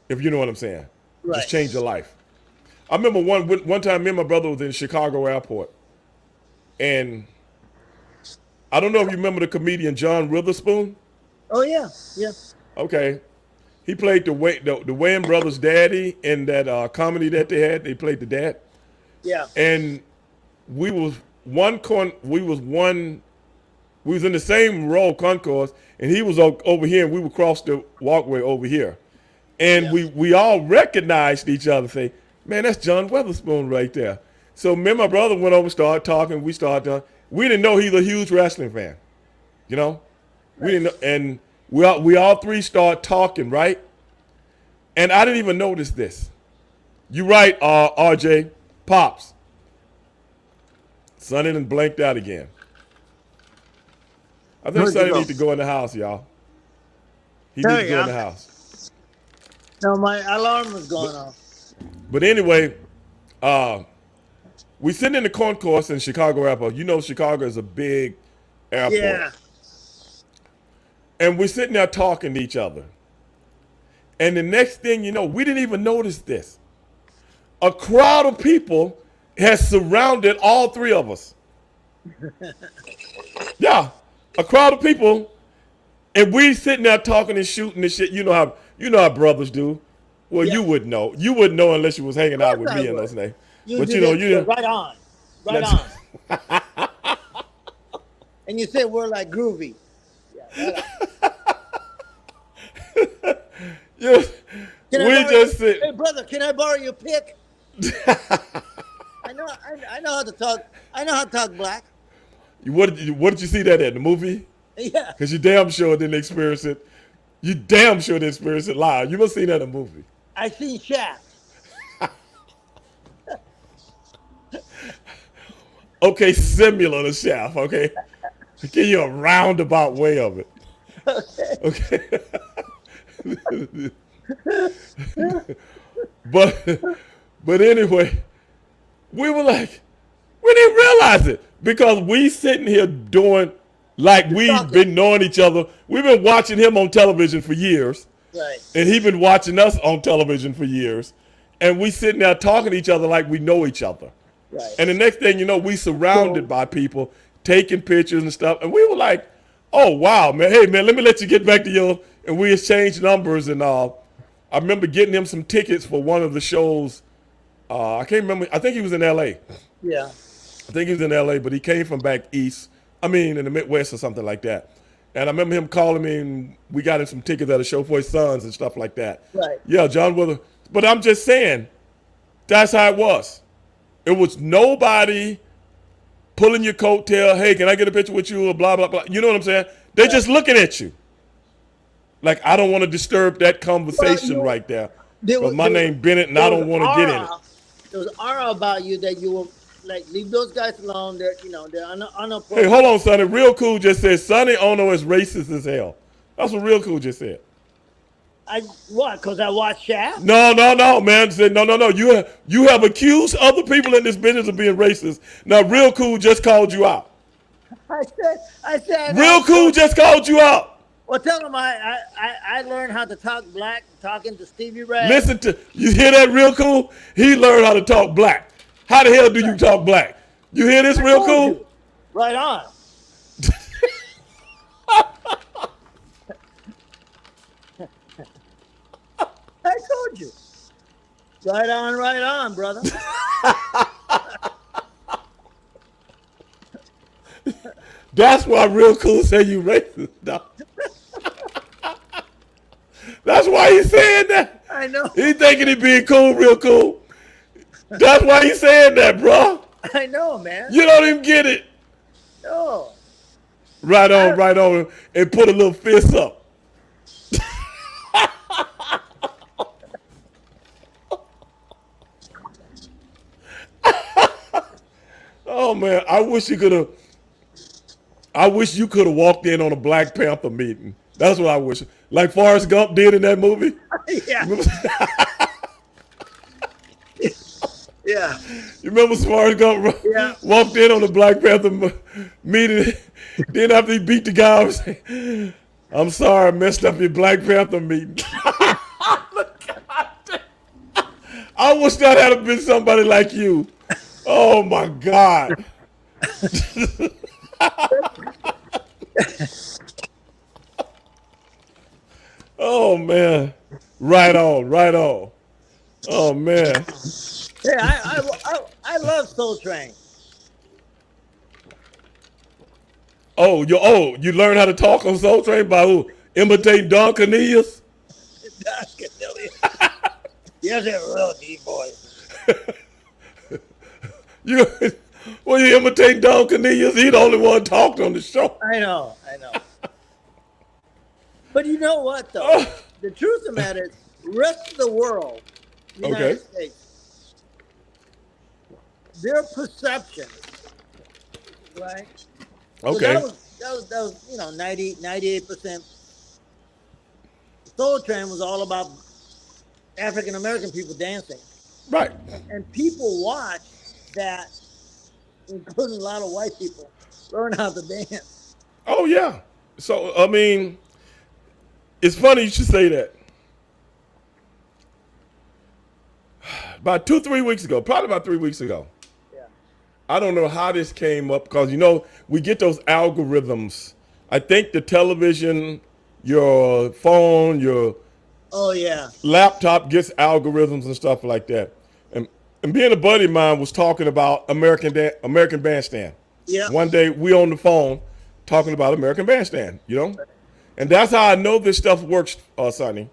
If you know what I'm saying, just Right. change your life. I remember one time me and my brother was in Chicago airport, and I don't know if you remember the comedian John Witherspoon. Oh yeah. Yeah. Okay, he played the Wayans brothers' daddy in that comedy that they had. They played the dad, Yeah. and we was one con. We was in the same row concourse, and he was over here, and we would cross the walkway over here, and Yeah. we all recognized each other. Say, man, that's John Witherspoon right there. So me and my brother went over, started talking. We started talking. We didn't know he's a huge wrestling fan. You know, we didn't know, and we all three started talking, right? And I didn't even notice this. You right, RJ, pops. Sonny done blanked out again. I think Where'd you Sonny go? need to go in the house, y'all. He There needs to you go in go. the house. No, my alarm was going off. But anyway, we sitting in the concourse in Chicago airport. You know Chicago is a big airport. Yeah. And we're sitting there talking to each other. And the next thing you know, we didn't even notice this. A crowd of people has surrounded all three of us. Yeah, a crowd of people, and we sitting there talking and shooting and shit. You know how brothers do. Well, Yeah. you wouldn't know. You wouldn't know unless you was hanging out Of with course I me and would. those things. You But did you know, it, you right on. Right on. that's And you said we're like groovy. Yeah, right on. you, Can I we borrow just your, sit. hey brother, can I borrow your pick? I know how to talk. I know how to talk black. What did you see that at the movie? Yeah. Because you damn sure didn't experience it. You damn sure didn't experience it live. You must have seen that in a movie. I seen Shaft. Okay, similar to Shaft. Okay, give you a roundabout way of it. Okay. but but anyway, we were like, we didn't realize it because we sitting here doing like we've Talking. been knowing each other. We've been watching him on television for years, Right. and he been watching us on television for years, and we sitting there talking to each other like we know each other. Right. And the next thing you know, we surrounded by people taking pictures and stuff, and we were like, "Oh wow, man! Hey man, let me let you get back to your." And we exchanged numbers, and I remember getting him some tickets for one of the shows. I can't remember. I think he was in L.A. Yeah. I think he was in L.A., but he came from back east. I mean, in the Midwest or something like that. And I remember him calling me, and we got him some tickets at a show for his sons and stuff like that. Right. Yeah, John Wither. But I'm just saying, that's how it was. It was nobody pulling your coattail. Hey, can I get a picture with you? Or blah blah blah. You know what I'm saying? They're just looking at you. Like I don't want to disturb that conversation right there. Because my name Bennett, and I don't want to get in it. There was aura about you that you will like leave those guys alone. They're they're Hey, unapproachable. hold on, Sonny. Real Cool just said Sonny Ono is racist as hell. That's what Real Cool just said. What? Because I watched Shaft. No, man. Said no. You have accused other people in this business of being racist. Now, Real Cool just called you out. I said. Real Cool just called you out. Well, tell them I learned how to talk black talking to Stevie Ray. Listen to you hear that, Real Cool? He learned how to talk black. How the hell do you talk black? You hear this, Real Cool? You. Right on. I told you. Right on, brother. That's why Real Cool say you racist, dog. That's why he's saying that. I know. He thinking he being cool, Real Cool. That's why he's saying that, bro. I know, man. You don't even get it. No. Right on, and put a little fist up. Oh man, I wish you could have. I wish you could have walked in on a Black Panther meeting. That's what I wish. Like Forrest Gump did in that movie. Yeah. Yeah. You remember Forrest Gump Yeah. walked in on the Black Panther meeting, then after he beat the guy, I was like, I'm sorry, I messed up your Black Panther meeting. I wish that had been somebody like you. Oh my God. Oh man. Right on, right on. Oh man. Yeah, I love Soul Train. You learned how to talk on Soul Train by who? Imitating Don Cornelius? Yes, a real deep voice. You well, you imitating Don Cornelius? He the only one talked on the show. I know, I know. But you know what, though? Oh, The truth of the matter is, rest of the world, the okay. United States, their perception, right? So Okay. that was 98%. Soul Train was all about African American people dancing. Right. And people watch that, including a lot of white people, learn how to dance. Oh yeah. So I mean, it's funny you should say that. About 3 weeks ago, probably about 3 weeks ago, Yeah. I don't know how this came up because we get those algorithms. I think the television, your phone, your Oh yeah. laptop gets algorithms and stuff like that. And being a buddy of mine was talking about American Bandstand. Yeah. One day we on the phone talking about American Bandstand, and that's how I know this stuff works, Sonny.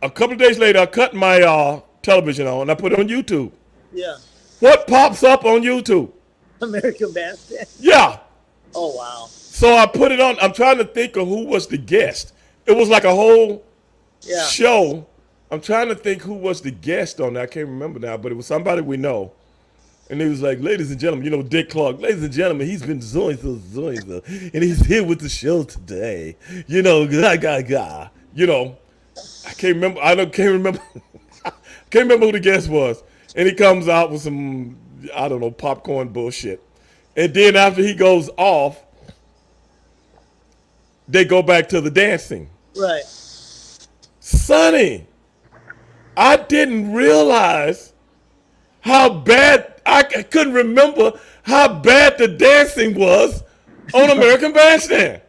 A couple of days later, I cut my television on and I put it on YouTube. Yeah. What pops up on YouTube? American Bandstand. Yeah. Oh wow. So I put it on. I'm trying to think of who was the guest. It was like a whole Yeah. show. I'm trying to think who was the guest on that. I can't remember now, but it was somebody we know. And he was like, ladies and gentlemen, Dick Clark, ladies and gentlemen, he's been zoing, and he's here with the show today. I can't remember. Can't remember. Can't remember who the guest was. And he comes out with some, I don't know, popcorn bullshit. And then after he goes off, they go back to the dancing. Right. Sonny, I didn't realize how bad, I couldn't remember how bad the dancing was on American Bandstand.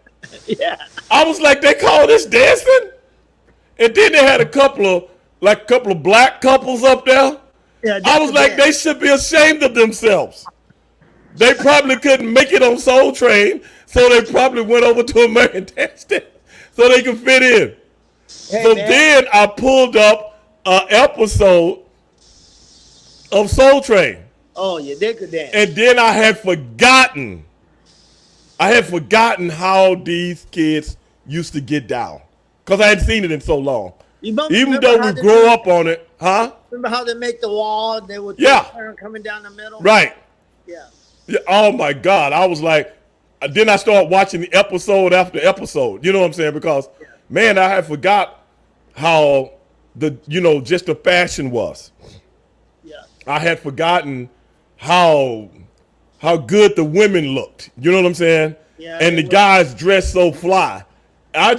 Yeah. I was like, they call this dancing? And then they had a couple of black couples up there. Yeah. I was like, they should be ashamed of themselves. They probably couldn't make it on Soul Train, so they probably went over to American Bandstand so they could fit in. Hey, So man. then I pulled up an episode of Soul Train. Oh, you did could dance. And then I had forgotten how these kids used to get down. Because I hadn't seen it in so long. Even though we grow up on it, huh? Remember how they make the wall? They would turn coming down the middle. Right. Yeah. Yeah. Oh my God. I was like, then I started watching the episode after episode. You know what I'm saying? Because, man, I had forgot how just the fashion was. Yeah. I had forgotten how good the women looked. You know what I'm saying? Yeah. And the guys dressed so fly. I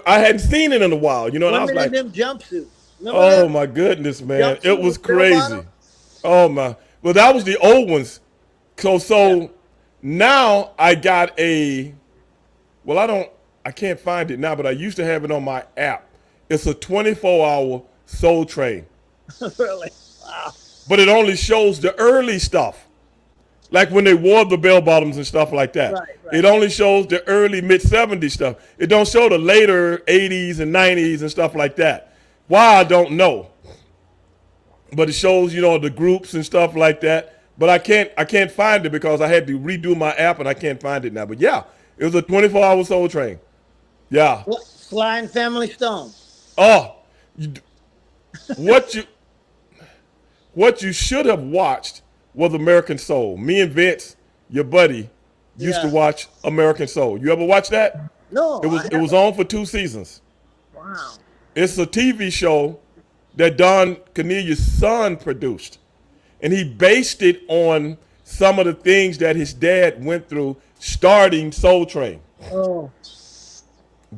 hadn't seen it in a while. And I was Women like, in them jumpsuits. oh my goodness, man. It was Jumpsuit crazy. Oh my. Well, that was the old ones. So now I got I can't find it now, but I used to have it on my app. It's a 24-hour Soul Train. Really? Wow. But it only shows the early stuff. Like when they wore the bell bottoms and stuff like that. Right. It only shows the early mid-70s stuff. It don't show the later 80s and 90s and stuff like that. Why, I don't know. But it shows, the groups and stuff like that. But I can't find it because I had to redo my app and I can't find it now. But yeah, it was a 24-hour Soul Train. Yeah. Sly and Family Stone. Oh, what you should have watched was American Soul. Me and Vince, your buddy, used to watch American Soul. You ever watch that? No. It was on for 2 seasons. Wow. It's a TV show that Don Cornelius' son produced. And he based it on some of the things that his dad went through starting Soul Train. Oh, yeah,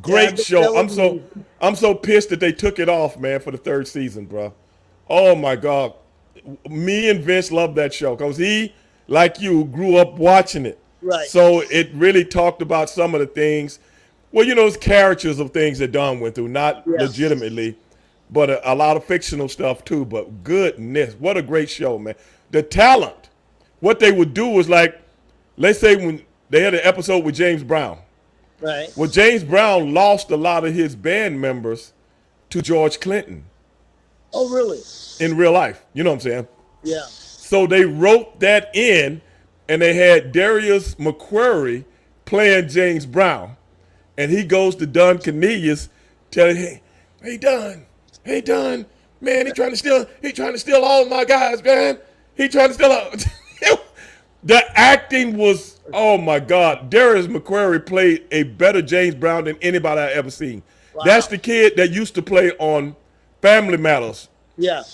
Great show. I'm so pissed that they took it off, man, for the third season, bro. Oh my God. Me and Vince loved that show because he, like you, grew up watching it. Right. So it really talked about some of the things. Well, you know, it's characters of things that Don went through, not legitimately, but a lot of fictional stuff too. But goodness, what a great show, man. The talent. What they would do was like, let's say when they had an episode with James Brown. Right. Well, James Brown lost a lot of his band members to George Clinton Oh, really? in real life. You know what I'm saying? Yeah. So they wrote that in, and they had Darius McQuarrie playing James Brown. And he goes to Don Cornelius, telling him, hey Don, man, he trying to steal all my guys, man. He trying to steal all. The acting was, oh my God. Darius McQuarrie played a better James Brown than anybody I ever seen. Wow. That's the kid that used to play on Family Matters. Yeah.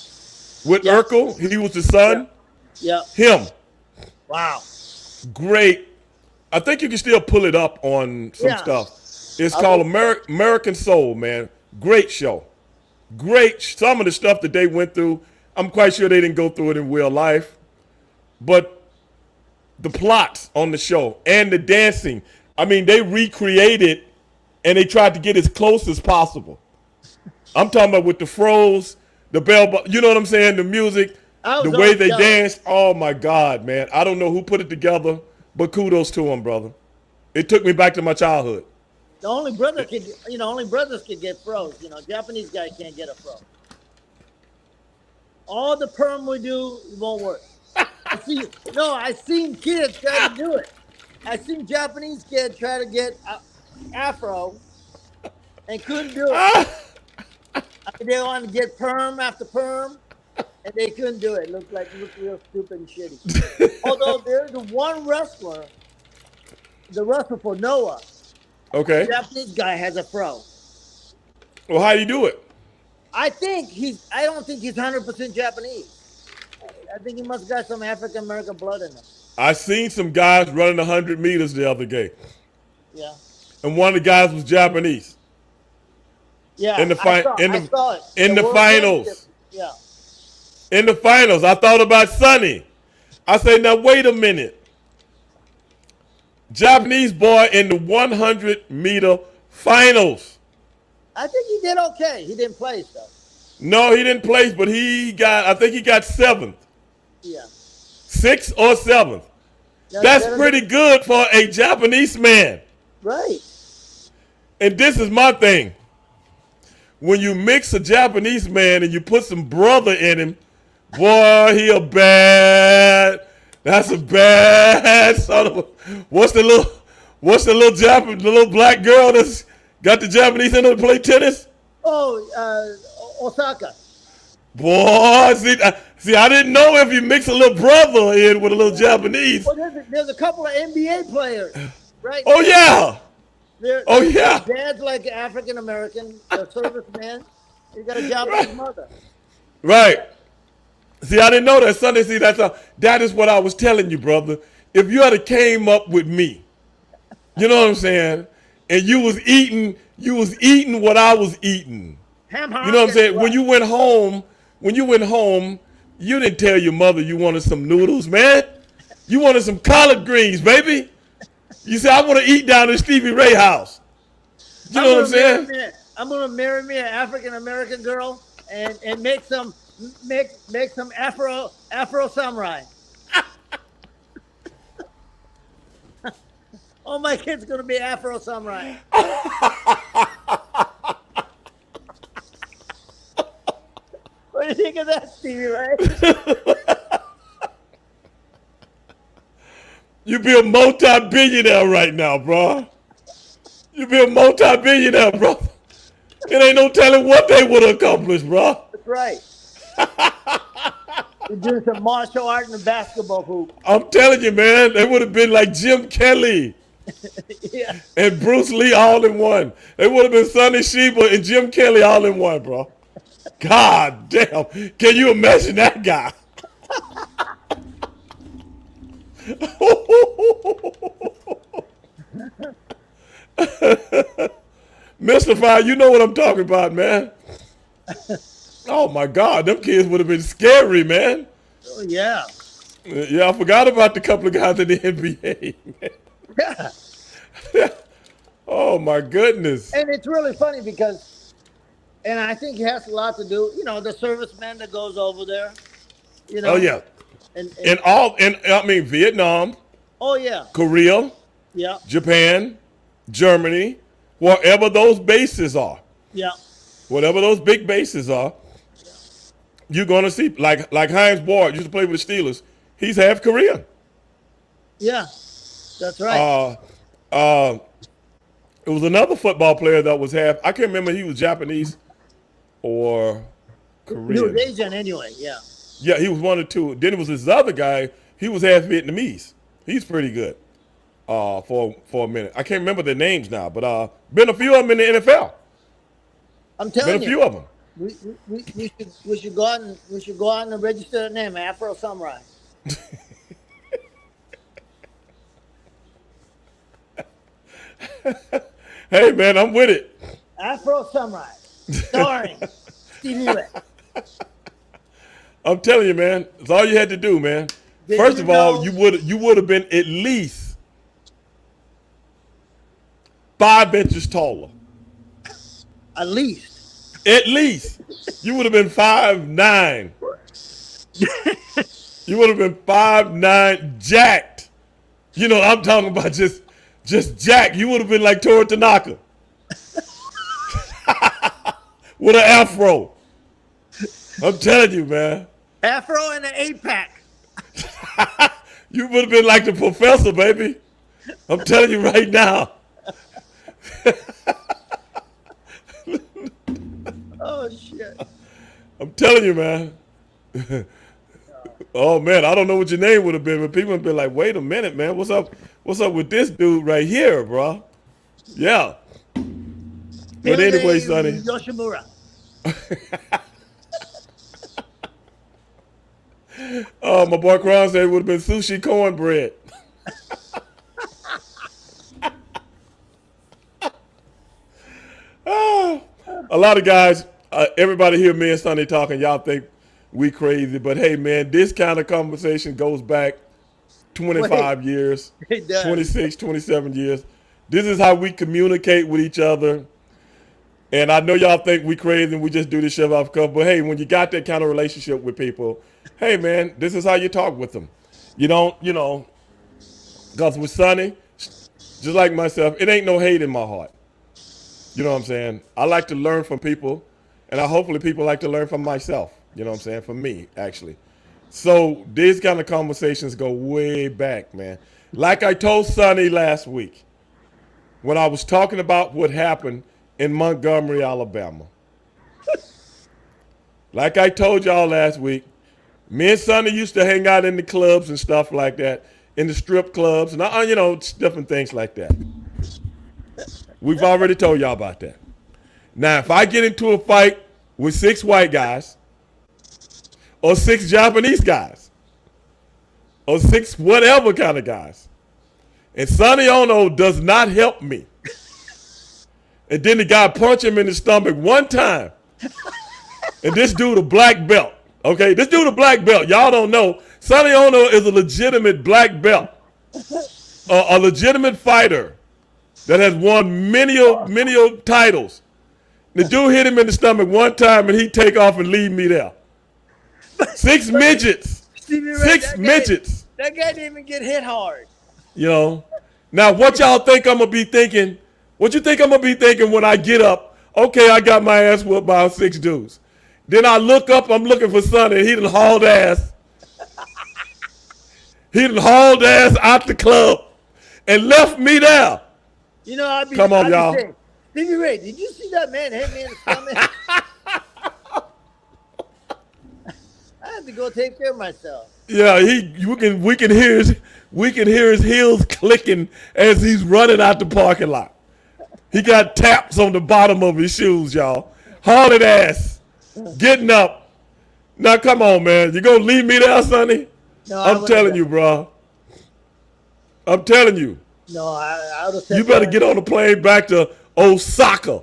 With Urkel, he was the son. Yeah. Him. Wow. Great. I think you can still pull it up on some stuff. It's called American Soul, man. Great show. Great. Some of the stuff that they went through, I'm quite sure they didn't go through it in real life. But the plots on the show and the dancing, I mean, they recreated and they tried to get as close as possible. I'm talking about with the froze, the bell, you know what I'm saying? The music, the way they danced. Oh my God, man. I don't know who put it together, but kudos to them, brother. It took me back to my childhood. The only brother could, only brothers could get froze. Japanese guy can't get a fro. All the perm we do, it won't work. I seen kids try to do it. I seen Japanese kids try to get afro and couldn't do it. They wanted to get perm after perm, and they couldn't do it. It looked real stupid and shitty. Although there's one wrestler, the wrestler for Noah. Okay. The Japanese guy has a fro. Well, how do you do it? I don't think he's 100% Japanese. I think he must have got some African American blood in him. I seen some guys running 100 meters the other day. Yeah. And one of the guys was Japanese. Yeah. In the finals. Yeah. In the finals, I thought about Sonny. I say, now wait a minute. Japanese boy in the 100-meter finals. I think he did okay. He didn't place though. No, he didn't place, but I think he got seventh. Yeah. 6th or 7th. That's pretty good for a Japanese man. Right. And this is my thing. When you mix a Japanese man and you put some brother in him, boy, that's a bad son of a. What's the little black girl that's got the Japanese in her to play tennis? Oh, Osaka. Boy, see, I didn't know if you mix a little brother in with a little Japanese. Well, there's a couple of NBA players, right? Oh yeah. Their dad's like African American, a serviceman. He got a Japanese mother. Right. See, I didn't know that Sunday. See, that is what I was telling you, brother. If you had came up with me, you know what I'm saying, and you was eating what I was eating. You know what I'm saying? When you went home, you didn't tell your mother you wanted some noodles, man. You wanted some collard greens, baby. You said, I want to eat down at Stevie Ray house. You know what I'm saying? I'm gonna marry me an African American girl and make some Afro Samurai. All my kids gonna be Afro Samurai. What do you think of that, Stevie Ray? You be a multi-billionaire right now, bro. You be a multi-billionaire, bro. It ain't no telling what they would accomplish, bro. That's right. You're doing some martial art and a basketball hoop. I'm telling you, man, they would have been like Jim Kelly and Bruce Lee all in one. They would have been Sonny Sheba and Jim Kelly all in one, bro. God damn. Can you imagine that guy? Mystify, you know what I'm talking about, man. Oh my God, them kids would have been scary, man. Oh, yeah. Yeah, I forgot about the couple of guys in the NBA. Yeah. Oh my goodness. And it's really funny because, and I think it has a lot to do, the serviceman that goes over there, Oh yeah. and I mean Vietnam, oh yeah, Korea, yeah, Japan, Germany, wherever those bases are, yeah, whatever those big bases are, you're gonna see like Heinz Ward used to play with the Steelers. He's half Korean. yeah. That's right. Uh, it was another football player that was half. I can't remember he was Japanese or He was Korean. Asian anyway. Yeah. Yeah, he was one or two. Then it was this other guy. He was half Vietnamese. He's pretty good. For a minute, I can't remember their names now, but been a few of them in the NFL. I'm Been telling a you, few of them. we should go out and register the name Afro Samurai. Hey man, I'm with it. Afro Samurai, starring Stevie Ray. I'm telling you, man. It's all you had to do, man. Did First you of all, know- you would have been at least 5 inches taller. At least. At least. You would have been 5'9". You would have been 5'9", jacked. You know, I'm talking about just jacked. You would have been like Tora Tanaka. With an afro. I'm telling you, man. Afro and an 8-pack. You would have been like the professor, baby. I'm telling you right now. Oh shit. I'm telling you, man. Oh man, I don't know what your name would have been, but people would have been like, "Wait a minute, man. What's up? What's up with this dude right here, bro?" Yeah. But anyway, Sonny. Yoshimura. Oh, my boy Kron said it would have been sushi cornbread. Oh, a lot of guys, everybody hear me and Sonny talking, y'all think we crazy, but hey, man, this kind of conversation goes back 25 years, It does. 26, 27 years. This is how we communicate with each other. And I know y'all think we crazy and we just do this shit off cuff, but hey, when you got that kind of relationship with people, hey man, this is how you talk with them. You don't, because with Sonny, just like myself, it ain't no hate in my heart. You know what I'm saying? I like to learn from people, and hopefully people like to learn from myself. You know what I'm saying? From me, actually. So these kind of conversations go way back, man. Like I told Sonny last week, when I was talking about what happened in Montgomery, Alabama. Like I told y'all last week, me and Sonny used to hang out in the clubs and stuff like that, in the strip clubs, and different things like that. We've already told y'all about that. Now, if I get into a fight with 6 white guys, or 6 Japanese guys, or 6 whatever kind of guys, and Sonny Ono does not help me, and then the guy punch him in the stomach one time, and this dude a black belt, okay? This dude a black belt. Y'all don't know. Sonny Ono is a legitimate black belt, a legitimate fighter that has won many titles. The dude hit him in the stomach one time, and he take off and leave me there. 6 midgets. Stevie Ray, 6 midgets. That guy didn't even get hit hard. Now what y'all think I'm gonna be thinking? What you think I'm gonna be thinking when I get up? Okay, I got my ass whooped by 6 dudes. Then I look up, I'm looking for Sonny, and he done hauled ass. He done hauled ass out the club and left me there. I'd be, Come on, I'd y'all. Be saying, Stevie Ray, did you see that man hit me in the stomach? I had to go take care of myself. Yeah, we can hear his heels clicking as he's running out the parking lot. He got taps on the bottom of his shoes, y'all. Hauled ass. getting up. Now, come on, man. You going to leave me there, Sonny? No, I I'm wouldn't telling have you, bro. I'm telling you. No, I would have said You better get on the plane back to Osaka.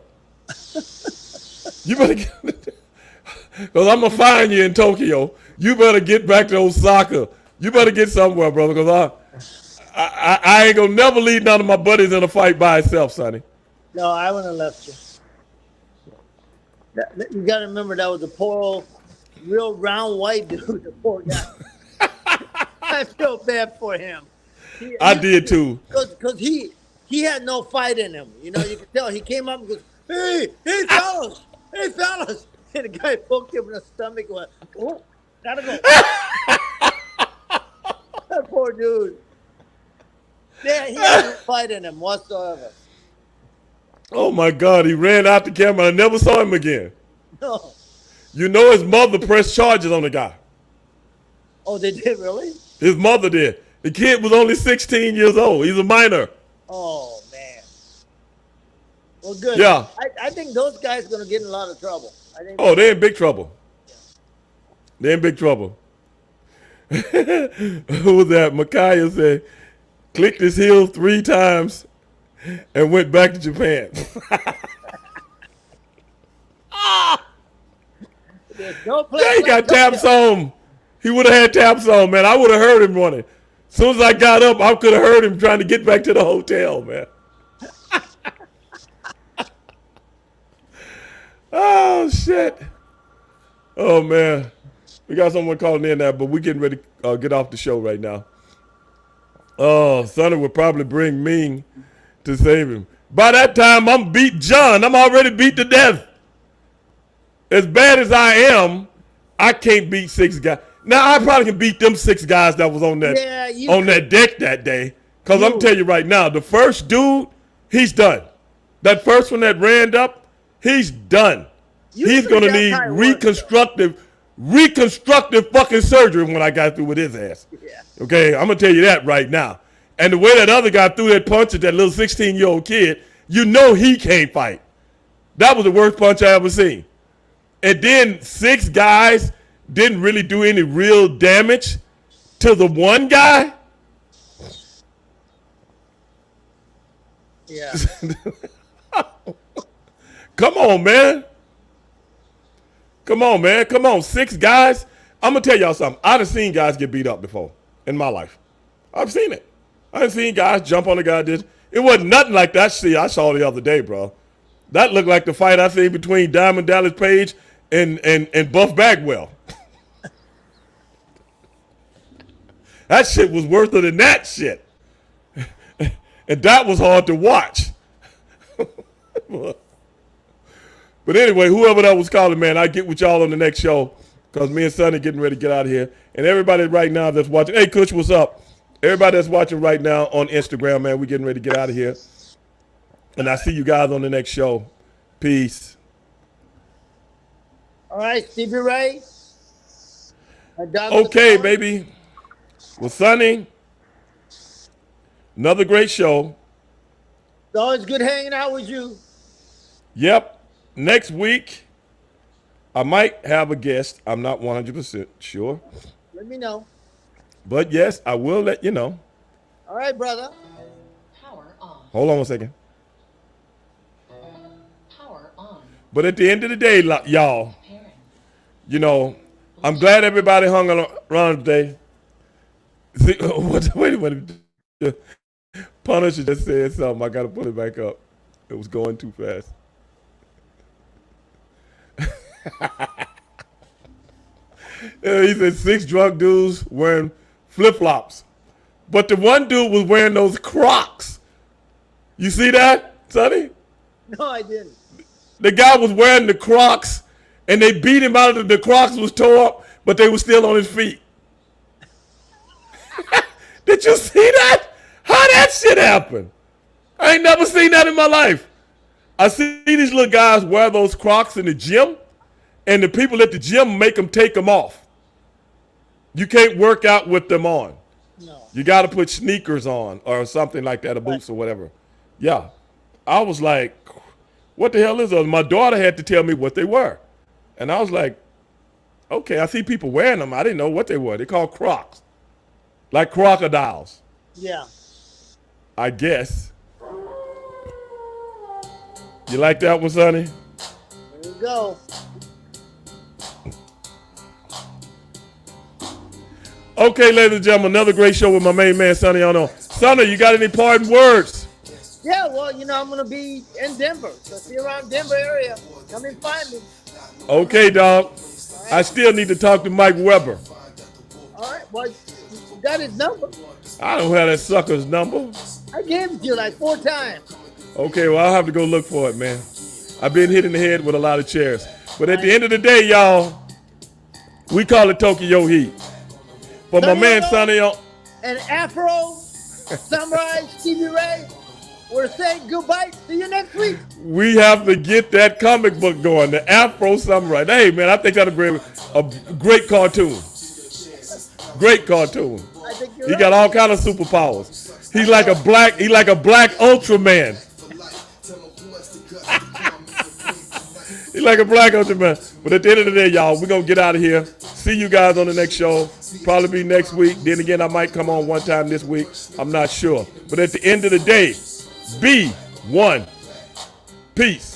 You better get, because I'm going to find you in Tokyo. You better get back to Osaka. You better get somewhere, brother, because I ain't going to never leave none of my buddies in a fight by itself, Sonny. No, I wouldn't have left you. You got to remember that was a poor old, real round white dude, the poor guy. I feel bad for him. I did too. Because he had no fight in him. You know, you could tell. He came up and goes, hey, fellas. And the guy poked him in the stomach and went, oh, gotta go. That poor dude. Yeah, he had no fight in him whatsoever. Oh my God, he ran out the camera. I never saw him again. No. You know his mother pressed charges on the guy. Oh, they did really? His mother did. The kid was only 16 years old. He's a minor. Oh, man. Well, good. Yeah. I think those guys are going to get in a lot of trouble. They're in big trouble. They're in big trouble. Who was that? Micaiah said, clicked his heels 3 times and went back to Japan. No place Yeah, he got like taps Tokyo. on. He would have had taps on, man. I would have heard him running. As soon as I got up, I could have heard him trying to get back to the hotel, man. Oh, shit. Oh, man. We got someone calling in now, but we're getting ready to get off the show right now. Oh, Sonny would probably bring Ming to save him. By that time, I'm beat John. I'm already beat to death. As bad as I am, I can't beat 6 guys. Now, I probably can beat them 6 guys that was on that that deck that day. Because I'm telling you right now, the first dude, he's done. That first one that ran up, he's done. He's going to need reconstructive fucking surgery when I got through with his ass. Yeah. Okay, I'm going to tell you that right now. And the way that other guy threw that punch at that little 16-year-old kid, you know he can't fight. That was the worst punch I ever seen. And then 6 guys didn't really do any real damage to the one guy. Yeah. Come on, man. Come on, man. Come on. 6 guys. I'm going to tell y'all something. I done seen guys get beat up before in my life. I've seen it. I done seen guys jump on a guy. It wasn't nothing like that shit I saw the other day, bro. That looked like the fight I seen between Diamond Dallas Page and Buff Bagwell. That shit was worse than that shit. And that was hard to watch. But anyway, whoever that was calling, man, I get with y'all on the next show because me and Sonny getting ready to get out of here. And everybody right now that's watching, hey, Kush, what's up? Everybody that's watching right now on Instagram, man, we getting ready to get out of here. And I see you guys on the next show. Peace. All right, Stevie Ray. Okay, baby. Well, Sonny, another great show. It's always good hanging out with you. Yep. Next week, I might have a guest. I'm not 100% sure. Let me know. But yes, I will let you know. All right, brother. Power on. Hold on 1 second. Power on. But at the end of the day, y'all, Pairing. you know, I'm glad everybody hung around today. See, wait a minute. Punisher just said something. I got to pull it back up. It was going too fast. He said 6 drunk dudes wearing flip-flops. But the one dude was wearing those Crocs. You see that, Sonny? No, I didn't. The guy was wearing the Crocs, and they beat him out of the Crocs was tore up, but they were still on his feet. Did you see that? How that shit happen? I ain't never seen that in my life. I see these little guys wear those Crocs in the gym, and the people at the gym make them take them off. You can't work out with them on. No. You got to put sneakers on or something like that, or boots or whatever. Yeah. I was like, what the hell is those? My daughter had to tell me what they were. And I was like, okay, I see people wearing them. I didn't know what they were. They called Crocs, like crocodiles, Yeah. I guess. You like that one, Sonny? There you go. Okay, ladies and gentlemen, another great show with my main man, Sonny. On. Sonny, you got any parting words? Yeah, well, you know, I'm going to be in Denver. So if you're around Denver area, come and find me. Okay, dog. I still need to talk to Mike Weber. All right. Well, you got his number. I don't have that sucker's number. I gave it to you like 4 times. Okay, well, I'll have to go look for it, man. I've been hit in the head with a lot of chairs. But at the end of the day, y'all, we call it Tokyo Heat. For my man, Sonny on. And Afro Samurai, Stevie Ray, we're saying goodbye. See you next week. We have to get that comic book going, the Afro Samurai. Hey, man, I think that'll be a great cartoon. Great cartoon. I think you're He right. got all kind of superpowers. He's like a black Ultraman. He's like a black Ultraman. But at the end of the day, y'all, we're going to get out of here. See you guys on the next show. Probably be next week. Then again, I might come on one time this week. I'm not sure. But at the end of the day, be one. Peace.